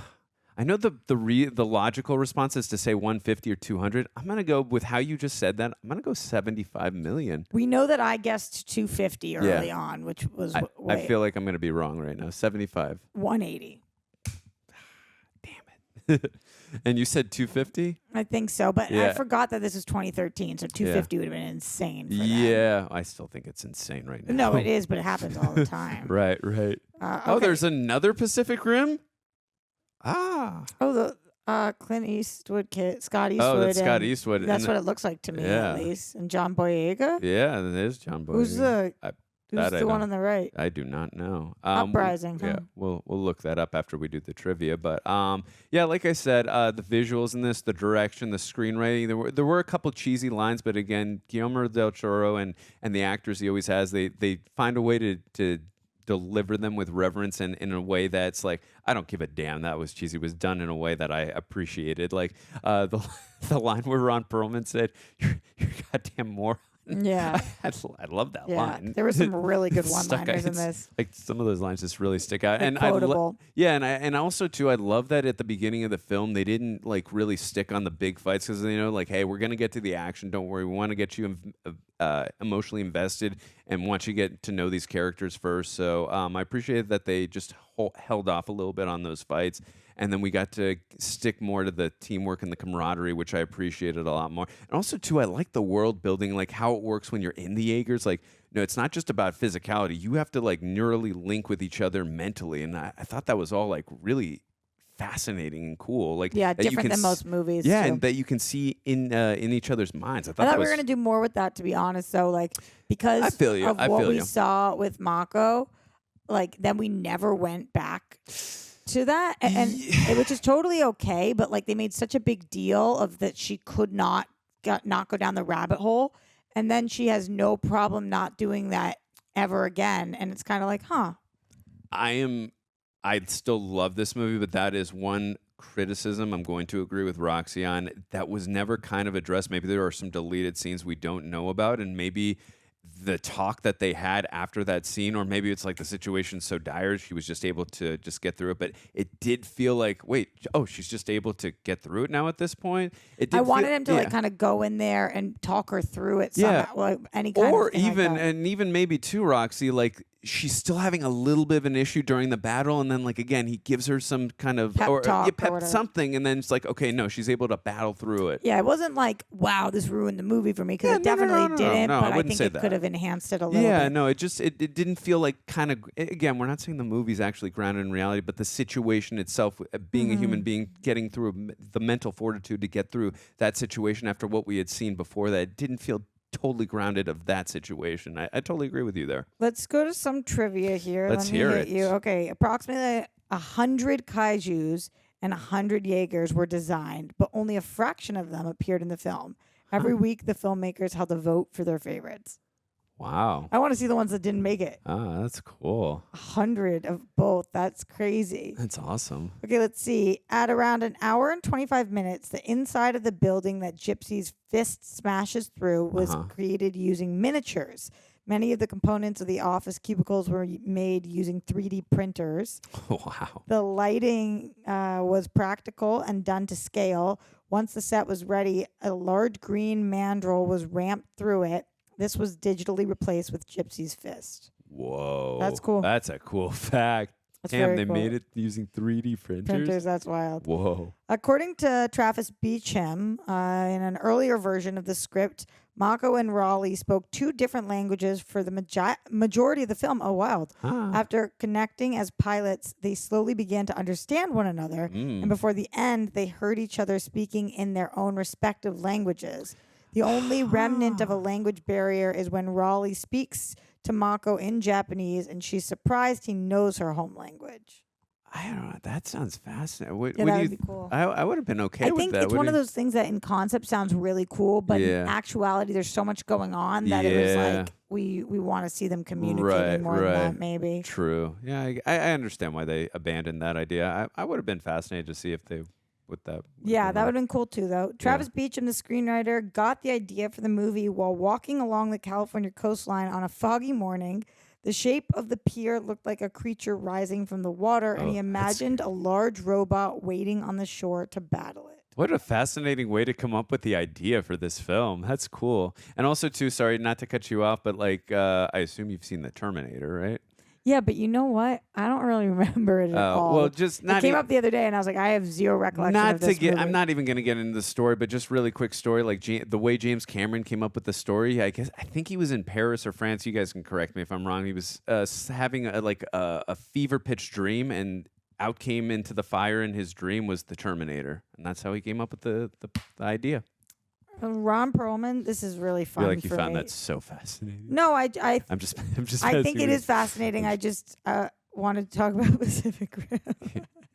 I know the logical response is to say 150 or 200. I'm gonna go with how you just said that. I'm gonna go 75 million. We know that I guessed 250 early on, which was I feel like I'm gonna be wrong right now. 75. 180. And you said 250? I think so, but I Yeah. forgot that this is 2013, so 250 would have been insane. For them. Yeah, I still think it's insane right now. No, it is, but it happens all the time. Right. Okay. Oh, there's another Pacific Rim? Ah. Oh, the Clint Eastwood kid, Scott Eastwood. Oh, that's Scott and Eastwood. That's And what it looks like to me, yeah. at least. And John Boyega. Yeah, that is John Boyega. Who's the That I one don't- on the right? I do not know. Uprising, Yeah, huh? we'll look that up after we do the trivia. But yeah, like I said, the visuals in this, the direction, the screenwriting. There were a couple cheesy lines, but again, Guillermo del Toro and the actors he always has, they find a way to deliver them with reverence and in a way that's like, I don't give a damn that was cheesy. It was done in a way that I appreciated. Like the line where Ron Perlman said, "You're goddamn moron." Yeah. I love that Yeah, line. there were some really good Stuck out. one-liners in It's- this. Like some of those lines just really stick out. They're And quotable. and also too, I love that at the beginning of the film they didn't like really stick on the big fights because like, hey, we're gonna get to the action. Don't worry, we want to get you emotionally invested and want you to get to know these characters first. So I appreciated that they just held off a little bit on those fights. And then we got to stick more to the teamwork and the camaraderie, which I appreciated a lot more. And also, too, I like the world building, like how it works when you're in the Jaegers. Like, it's not just about physicality. You have to, like, neurally link with each other mentally. And I thought that was all, like, really fascinating and cool. Like, Yeah, that you different can than most movies. Yeah, too. and that you can see in each other's minds. I I thought thought we was were gonna do more with that, to be honest. So, like, because I feel you. of I what feel we you. saw with Mako, like, then we never went back to that, and which is totally okay. But like, they made such a big deal of that she could not go down the rabbit hole, and then she has no problem not doing that ever again. And it's kind of like, huh? I still love this movie, but that is one criticism I'm going to agree with Roxy on. That was never kind of addressed. Maybe there are some deleted scenes we don't know about, and maybe the talk that they had after that scene, or maybe it's like the situation's so dire she was just able to just get through it. But it did feel like, wait, she's just able to get through it now at this point. I wanted him to like kind of go in there and talk her through it somehow, like any kind or of thing even like that. and even maybe too, Roxy, like she's still having a little bit of an issue during the battle, and then like again he gives her some kind of Pep talk or whatever. something, and then it's like, okay, no, she's able to battle through it. Yeah, it wasn't like, wow, this ruined the movie for me, because it definitely didn't, no, but I I wouldn't think say it that. could have enhanced it a little bit. Yeah, no, it just it didn't feel like kind of, again, we're not saying the movie's actually grounded in reality, but the situation itself, being a human being, getting through the mental fortitude to get through that situation after what we had seen before, that it didn't feel totally grounded of that situation. I totally agree with you there. Let's go to some trivia here. Let's Let me hear hit it. you. Okay, approximately 100 kaijus and 100 Jaegers were designed, but only a fraction of them appeared in the film. Every week, the filmmakers held a vote for their favorites. Wow. I want to see the ones that didn't make it. Ah, that's cool. 100 of both. That's crazy. That's awesome. Okay, let's see. At around an hour and 25 minutes, the inside of the building that Gipsy's fist smashes through was created using miniatures. Many of the components of the office cubicles were made using 3D printers. Wow. The lighting was practical and done to scale. Once the set was ready, a large green mandrel was ramped through it. This was digitally replaced with Gipsy's fist. Whoa. That's cool. That's a cool fact. That's Damn, very they cool. made it using 3D printers? Printers, that's wild. Whoa. According to Travis Beacham, in an earlier version of the script, Mako and Raleigh spoke 2 different languages for the majority of the film. Oh, wild. After connecting as pilots, they slowly began to understand one another. And before the end, they heard each other speaking in their own respective languages. The only remnant of a language barrier is when Raleigh speaks to Mako in Japanese, and she's surprised he knows her home language. I don't know. That sounds fascinating. What, Yeah, what that do would you, be cool. I would have been okay I with think that. it's What one do of you- those things that in concept sounds really cool, but in Yeah. actuality, there's so much going on that it was Yeah. like we want to see them communicating more than that, maybe. True. Yeah, I understand why they abandoned that idea. I would have been fascinated to see if they with that. Yeah, that would have been cool too, though. Travis Beacham, the screenwriter, got the idea for the movie while walking along the California coastline on a foggy morning. The shape of the pier looked like a creature rising from the water, and he imagined a large robot waiting on the shore to battle it. What a fascinating way to come up with the idea for this film. That's cool. And also, too, sorry, not to cut you off, but like, I assume you've seen The Terminator, right? Yeah, but you know what? I don't really remember it at all. Well, just not It came e- up the other day, and I was like, I have zero recollection Not of to this get, movie. I'm not even going to get into the story, but just really quick story. Like the way James Cameron came up with the story, I think he was in Paris or France. You guys can correct me if I'm wrong. He was having a fever pitch dream, and out came into the fire in his dream was the Terminator, and that's how he came up with the idea. Ron Perlman, this is really I fun. feel like you for found me. that so fascinating. No, I'm just I think it is fascinating. I just wanted to talk about Pacific Rim.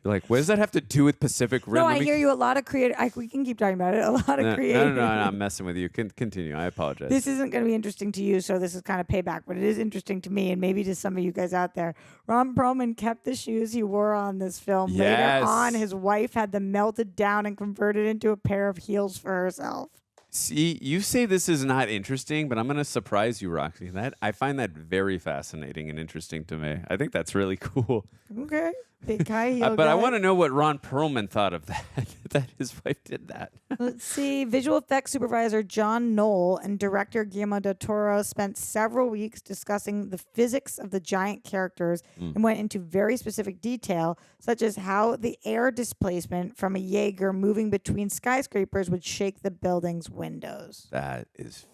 You're like, what does that have to do with Pacific Rim? No, Let I me- hear you. A lot of creative. We can keep talking about it. A lot of No, creative. no, I'm messing with you. Continue. I apologize. This isn't going to be interesting to you, so this is kind of payback, but it is interesting to me and maybe to some of you guys out there. Ron Perlman kept the shoes he wore on this film. Yes. Later on, his wife had them melted down and converted into a pair of heels for herself. See, you say this is not interesting, but I'm going to surprise you, Roxy. That I find that very fascinating and interesting to me. I think that's really cool. Okay. Big high heel But I guy. want to know what Ron Perlman thought of that, that his wife did that. Let's see. Visual effects supervisor John Knoll and director Guillermo Del Toro spent several weeks discussing the physics of the giant characters and went into very specific detail, such as how the air displacement from a Jaeger moving between skyscrapers would shake the building's windows. That is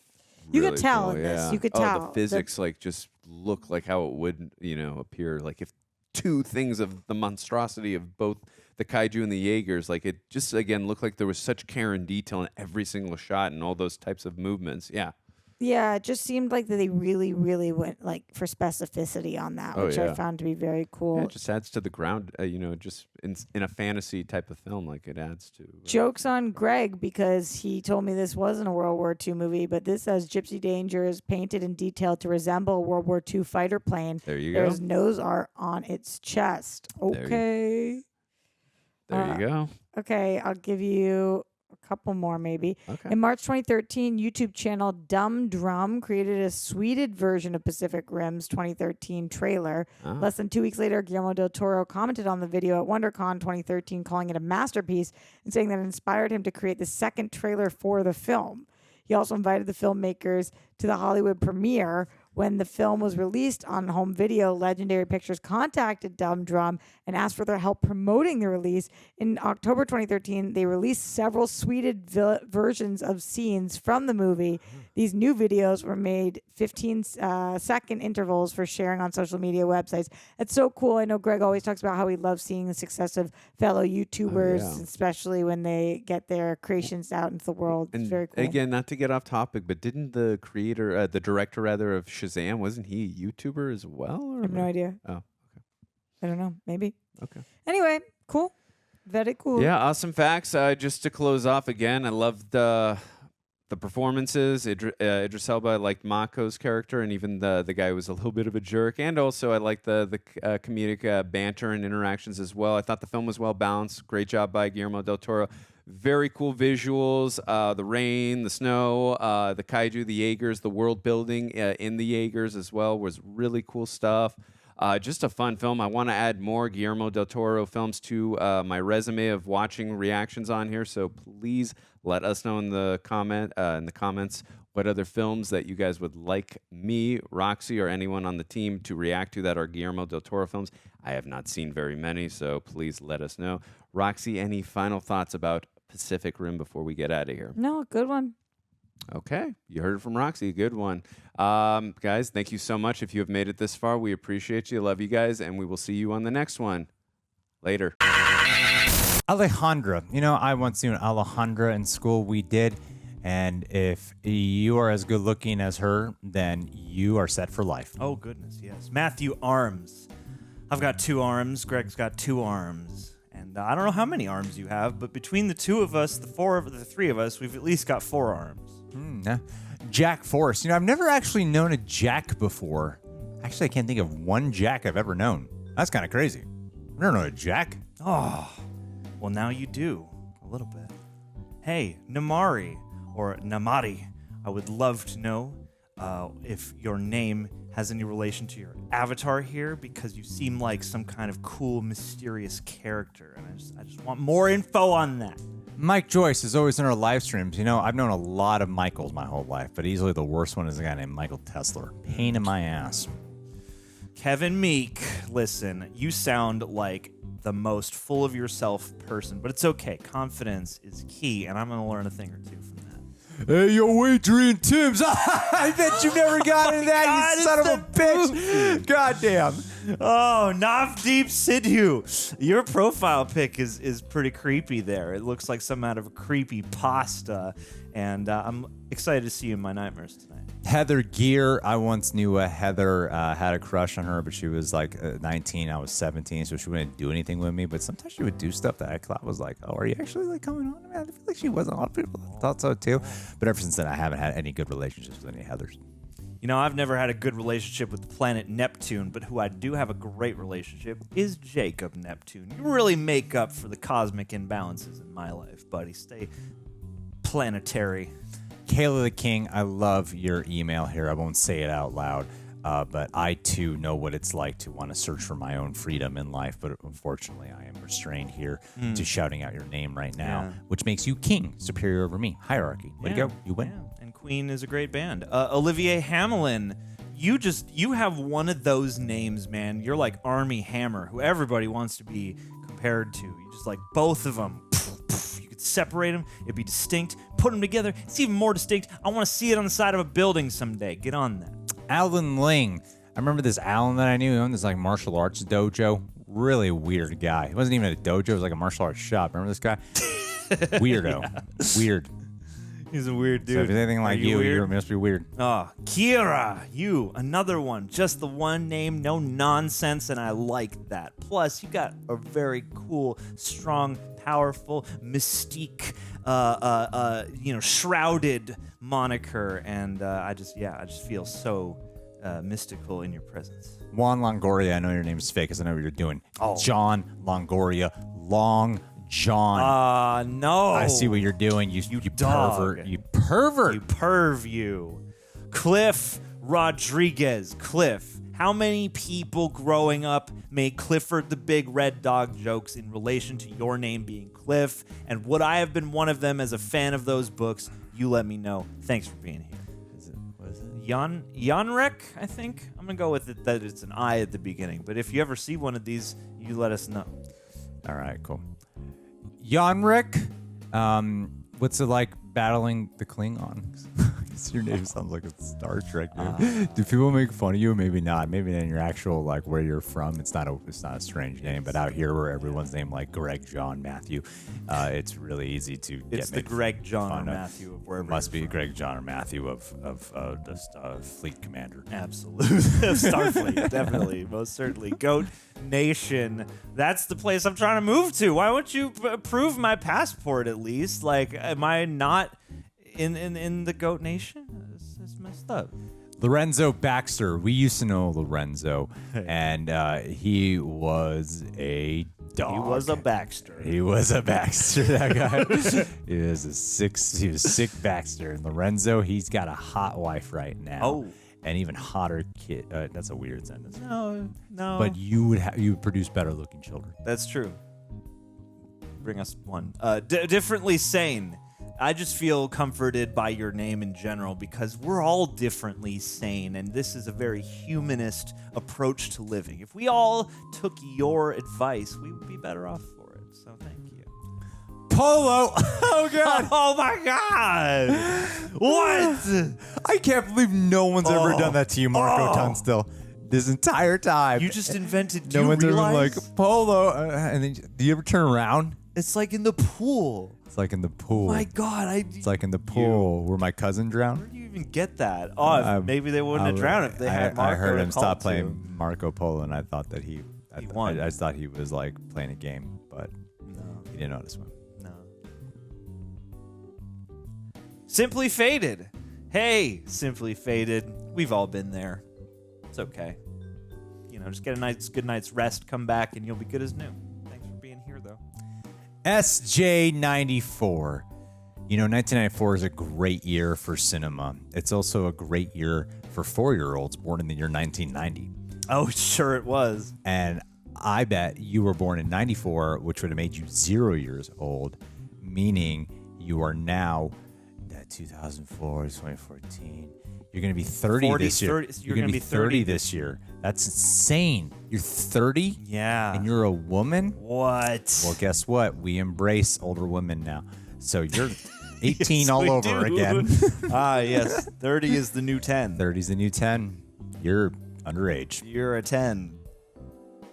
You could really tell cool, in this. yeah. You could The tell. physics like just look like how it would, appear. Like if two things of the monstrosity of both the kaiju and the Jaegers, like it just again looked like there was such care and detail in every single shot and all those types of movements. Yeah. Yeah, it just seemed like that they really, really went like for specificity on that, Oh, which I yeah. found to be very cool. Yeah, it just adds to the ground, just in a fantasy type of film, like it adds to. Jokes on Greg because he told me this wasn't a World War II movie, but this says Gipsy Danger is painted in detail to resemble a World War II fighter plane. There you There's go. nose art on its chest. Okay. There you go. Okay, I'll give you a couple more maybe. Okay. In March 2013, YouTube channel Dumb Drum created a sweeted version of Pacific Rim's 2013 trailer. Less than 2 weeks later, Guillermo Del Toro commented on the video at WonderCon 2013, calling it a masterpiece and saying that it inspired him to create the second trailer for the film. He also invited the filmmakers to the Hollywood premiere. When the film was released on home video, Legendary Pictures contacted Dumb Drum and asked for their help promoting the release. In October 2013, they released several sweeted versions of scenes from the movie. These new videos were made 15-second intervals for sharing on social media websites. It's so cool. I know Greg always talks about how he loves seeing the success of fellow YouTubers, especially when they get their creations out into the world. It's very cool. Again, not to get off topic, but didn't the director rather of Shazam, wasn't he a YouTuber as well? Or I have no idea. Oh, okay. I don't know. Maybe. Okay. Anyway, cool. Very cool. Yeah, awesome facts. Just to close off again, I loved the performances. Idris Elba, I liked Mako's character, and even the guy who was a little bit of a jerk. And also, I liked the comedic banter and interactions as well. I thought the film was well balanced. Great job by Guillermo Del Toro. Very cool visuals, the rain, the snow, the kaiju, the Jaegers, the world building in the Jaegers as well was really cool stuff. Just a fun film. I want to add more Guillermo Del Toro films to my resume of watching reactions on here. So please let us know in the comments what other films that you guys would like me, Roxy, or anyone on the team to react to that are Guillermo Del Toro films. I have not seen very many, so please let us know. Roxy, any final thoughts about Pacific Rim before we get out of here? No, good one. Okay, you heard it from Roxy. Good one. Guys, thank you so much. If you have made it this far, we appreciate you. Love you guys, and we will see you on the next one. Later. Alejandra. You know, I once knew an Alejandra in school. We did. And if you are as good looking as her, then you are set for life. Oh, goodness, yes. Matthew Arms. I've got 2 arms. Greg's got 2 arms. And I don't know how many arms you have, but between the 2 of us, the 3 of us, we've at least got 4 arms. Yeah. Jack Force. You know, I've never actually known a Jack before. Actually, I can't think of one Jack I've ever known. That's kind of crazy. I've never known a Jack. Oh, well, now you do. A little bit. Hey, Namari, or Namari, I would love to know if your name has any relation to your avatar here, because you seem like some kind of cool, mysterious character, and I just want more info on that. Mike Joyce is always in our live streams. You know, I've known a lot of Michaels my whole life, but easily the worst one is a guy named Michael Tesler. Pain in my ass. Kevin Meek, listen, you sound like the most full of yourself person, but it's okay. Confidence is key, and I'm going to learn a thing or two from that. Hey, yo, Adrian Timms. I bet you never got into that, you son of a bitch. Goddamn. Oh, Navdeep Sidhu. Your profile pic is pretty creepy there. It looks like some out of a creepy pasta, and I'm excited to see you in my nightmares tonight. Heather Gear. I once knew Heather had a crush on her, but she was like 19. I was 17, so she wouldn't do anything with me. But sometimes she would do stuff that I thought was like, oh, are you actually like coming on? I feel like she wasn't. A lot of people thought so too. But ever since then, I haven't had any good relationships with any Heathers. You know, I've never had a good relationship with the planet Neptune, but who I do have a great relationship is Jacob Neptune. You really make up for the cosmic imbalances in my life, buddy. Stay planetary. Kayla the King, I love your email here. I won't say it out loud, but I too know what it's like to want to search for my own freedom in life. But unfortunately, I am restrained here to shouting out your name right now, which makes you king, superior over me. Hierarchy. Way to go. You win. Yeah. And Queen is a great band. Olivier Hamelin, you have one of those names, man. You're like Army Hammer, who everybody wants to be compared to. You just like both of them. Separate them, it'd be distinct. Put them together, it's even more distinct. I want to see it on the side of a building someday. Get on that. Alan Ling. I remember this Alan that I knew. He owned this like martial arts dojo. Really weird guy. He wasn't even a dojo. It was like a martial arts shop. Remember this guy? Weirdo. Yeah. Weird. He's a weird dude. So if it's anything like you must be weird. Oh, Kira, you, another one. Just the one name, no nonsense, and I like that. Plus, you got a very cool, strong, powerful, mystique, shrouded moniker, and I just feel so mystical in your presence. Juan Longoria, I know your name's fake because I know what you're doing. Oh. John Longoria, Long John. No. I see what you're doing. You dog. pervert. You pervert. You perv you. Cliff Rodriguez. Cliff. How many people growing up made Clifford the Big Red Dog jokes in relation to your name being Cliff? And would I have been one of them as a fan of those books? You let me know. Thanks for being here. What is it? Janrek, I think. I'm going to go with it that it's an I at the beginning. But if you ever see one of these, you let us know. All right, cool. Janrek, what's it like battling the Klingons? Your name sounds like a Star Trek, dude. Do people make fun of you? Maybe not. Maybe in your actual, like, where you're from, it's not a strange name. But out here, where everyone's named like Greg, John, Matthew, it's really easy to It's the Greg, John, or Matthew of wherever. Must be Greg, John, or Matthew of the Fleet Commander. Absolutely. Starfleet, definitely. Most certainly. Goat Nation. That's the place I'm trying to move to. Why won't you approve my passport at least? Like, am I not in the Goat Nation? It's messed up. Lorenzo Baxter. We used to know Lorenzo, and he was a dog. He was a Baxter. He was a Baxter, that guy. He was sick Baxter. And Lorenzo, he's got a hot wife right now. Oh. And even hotter kid. That's a weird sentence. No. But you would produce better looking children. That's true. Bring us one. Differently sane. I just feel comforted by your name in general because we're all differently sane, and this is a very humanist approach to living. If we all took your advice, we would be better off for it. So thank you. Polo! Oh, God! Oh, my God! What? I can't believe no one's ever done that to you, Marco Tunstall. This entire time. You just invented. No one's ever been realize? like, Polo. And then, do you ever turn around? It's like in the pool. It's like in the pool. My God, It's like in the pool where my cousin drowned. Where do you even get that? Oh, maybe they wouldn't have drowned if they had Marco. I heard him to stop call playing to. Marco Polo, and I thought that he won. I thought he was like playing a game, but No. he didn't know how to swim. No. Simply Faded. Hey, Simply Faded. We've all been there. It's okay. You know, just get a good night's rest, come back, and you'll be good as new. Thanks for being here, though. SJ94. You know, 1994 is a great year for cinema. It's also a great year for 4-year-olds born in the year 1990. Oh, sure it was. And I bet you were born in 94, which would have made you 0 years old, meaning you are now 2004, 2014. You're going to be 30 this year. You're going to be 30 this year. That's insane. You're 30? Yeah. And you're a woman? What? Well, guess what? We embrace older women now. So you're 18 Yes, all we over do. again. Yes. 30 is the new 10. 30's the new 10. You're underage. You're a 10.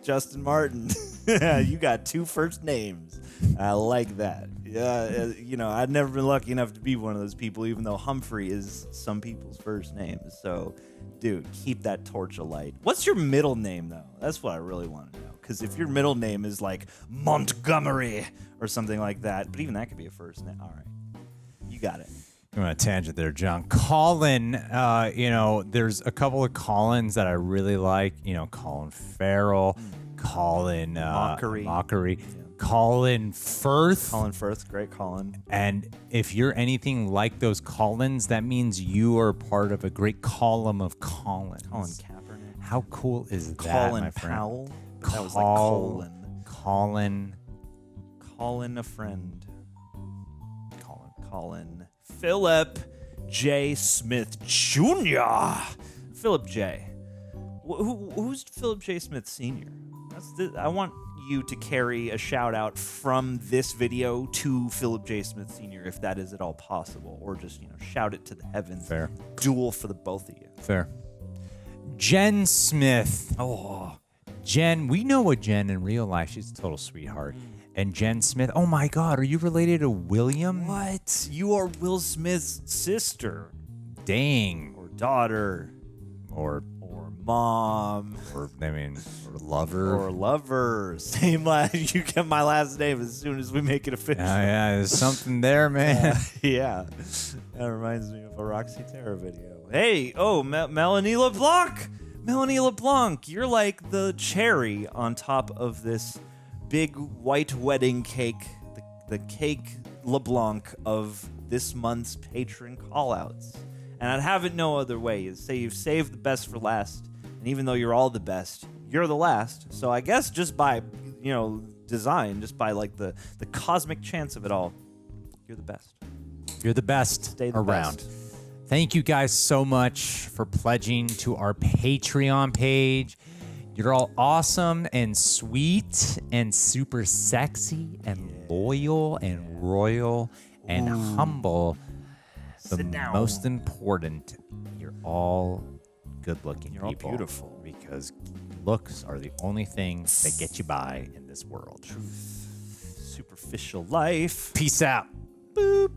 Justin Martin. You got 2 first names. I like that. Yeah, you know, I've never been lucky enough to be one of those people, even though Humphrey is some people's first name. So, dude, keep that torch alight. What's your middle name, though? That's what I really want to know. Because if your middle name is like Montgomery or something like that, but even that could be a first name. All right. You got it. I'm on a tangent there, John. Colin, you know, there's a couple of Collins that I really like. You know, Colin Farrell, Colin Mockery. Colin Firth. Colin Firth, great Colin. And if you're anything like those Collins, that means you are part of a great column of Collins. Colin Kaepernick. How cool is that, Colin my friend? Powell. That was like Colin. Colin a friend. Colin. Philip J. Smith Jr. Philip J. Who's Philip J. Smith Sr.? I want you to carry a shout out from this video to Philip J. Smith Sr. if that is at all possible, or just, you know, shout it to the heavens. Fair. Duel for the both of you. Fair. Jen Smith. Oh, Jen, we know a Jen in real life. She's a total sweetheart. And Jen Smith, oh my God, are you related to William? What? You are Will Smith's sister. Dang. Or daughter. Or mom. Or lover. Or lover. Same last. You get my last name as soon as we make it official. Yeah, there's something there, man. Yeah. That reminds me of a Roxy Striar video. Hey, Melanie LeBlanc. Melanie LeBlanc, you're like the cherry on top of this big white wedding cake the cake LeBlanc of this month's patron callouts. And I'd have it no other way. You'd say you've saved the best for last. And even though you're all the best, you're the last. So I guess just by, design, just by like the cosmic chance of it all, you're the best. You're the best Stay the around. best. Thank you guys so much for pledging to our Patreon page. You're all awesome and sweet and super sexy and loyal and royal and humble. The most important, you're all good-looking You're all people. beautiful. Because looks are the only thing that get you by in this world. Superficial life. Peace out. Boop.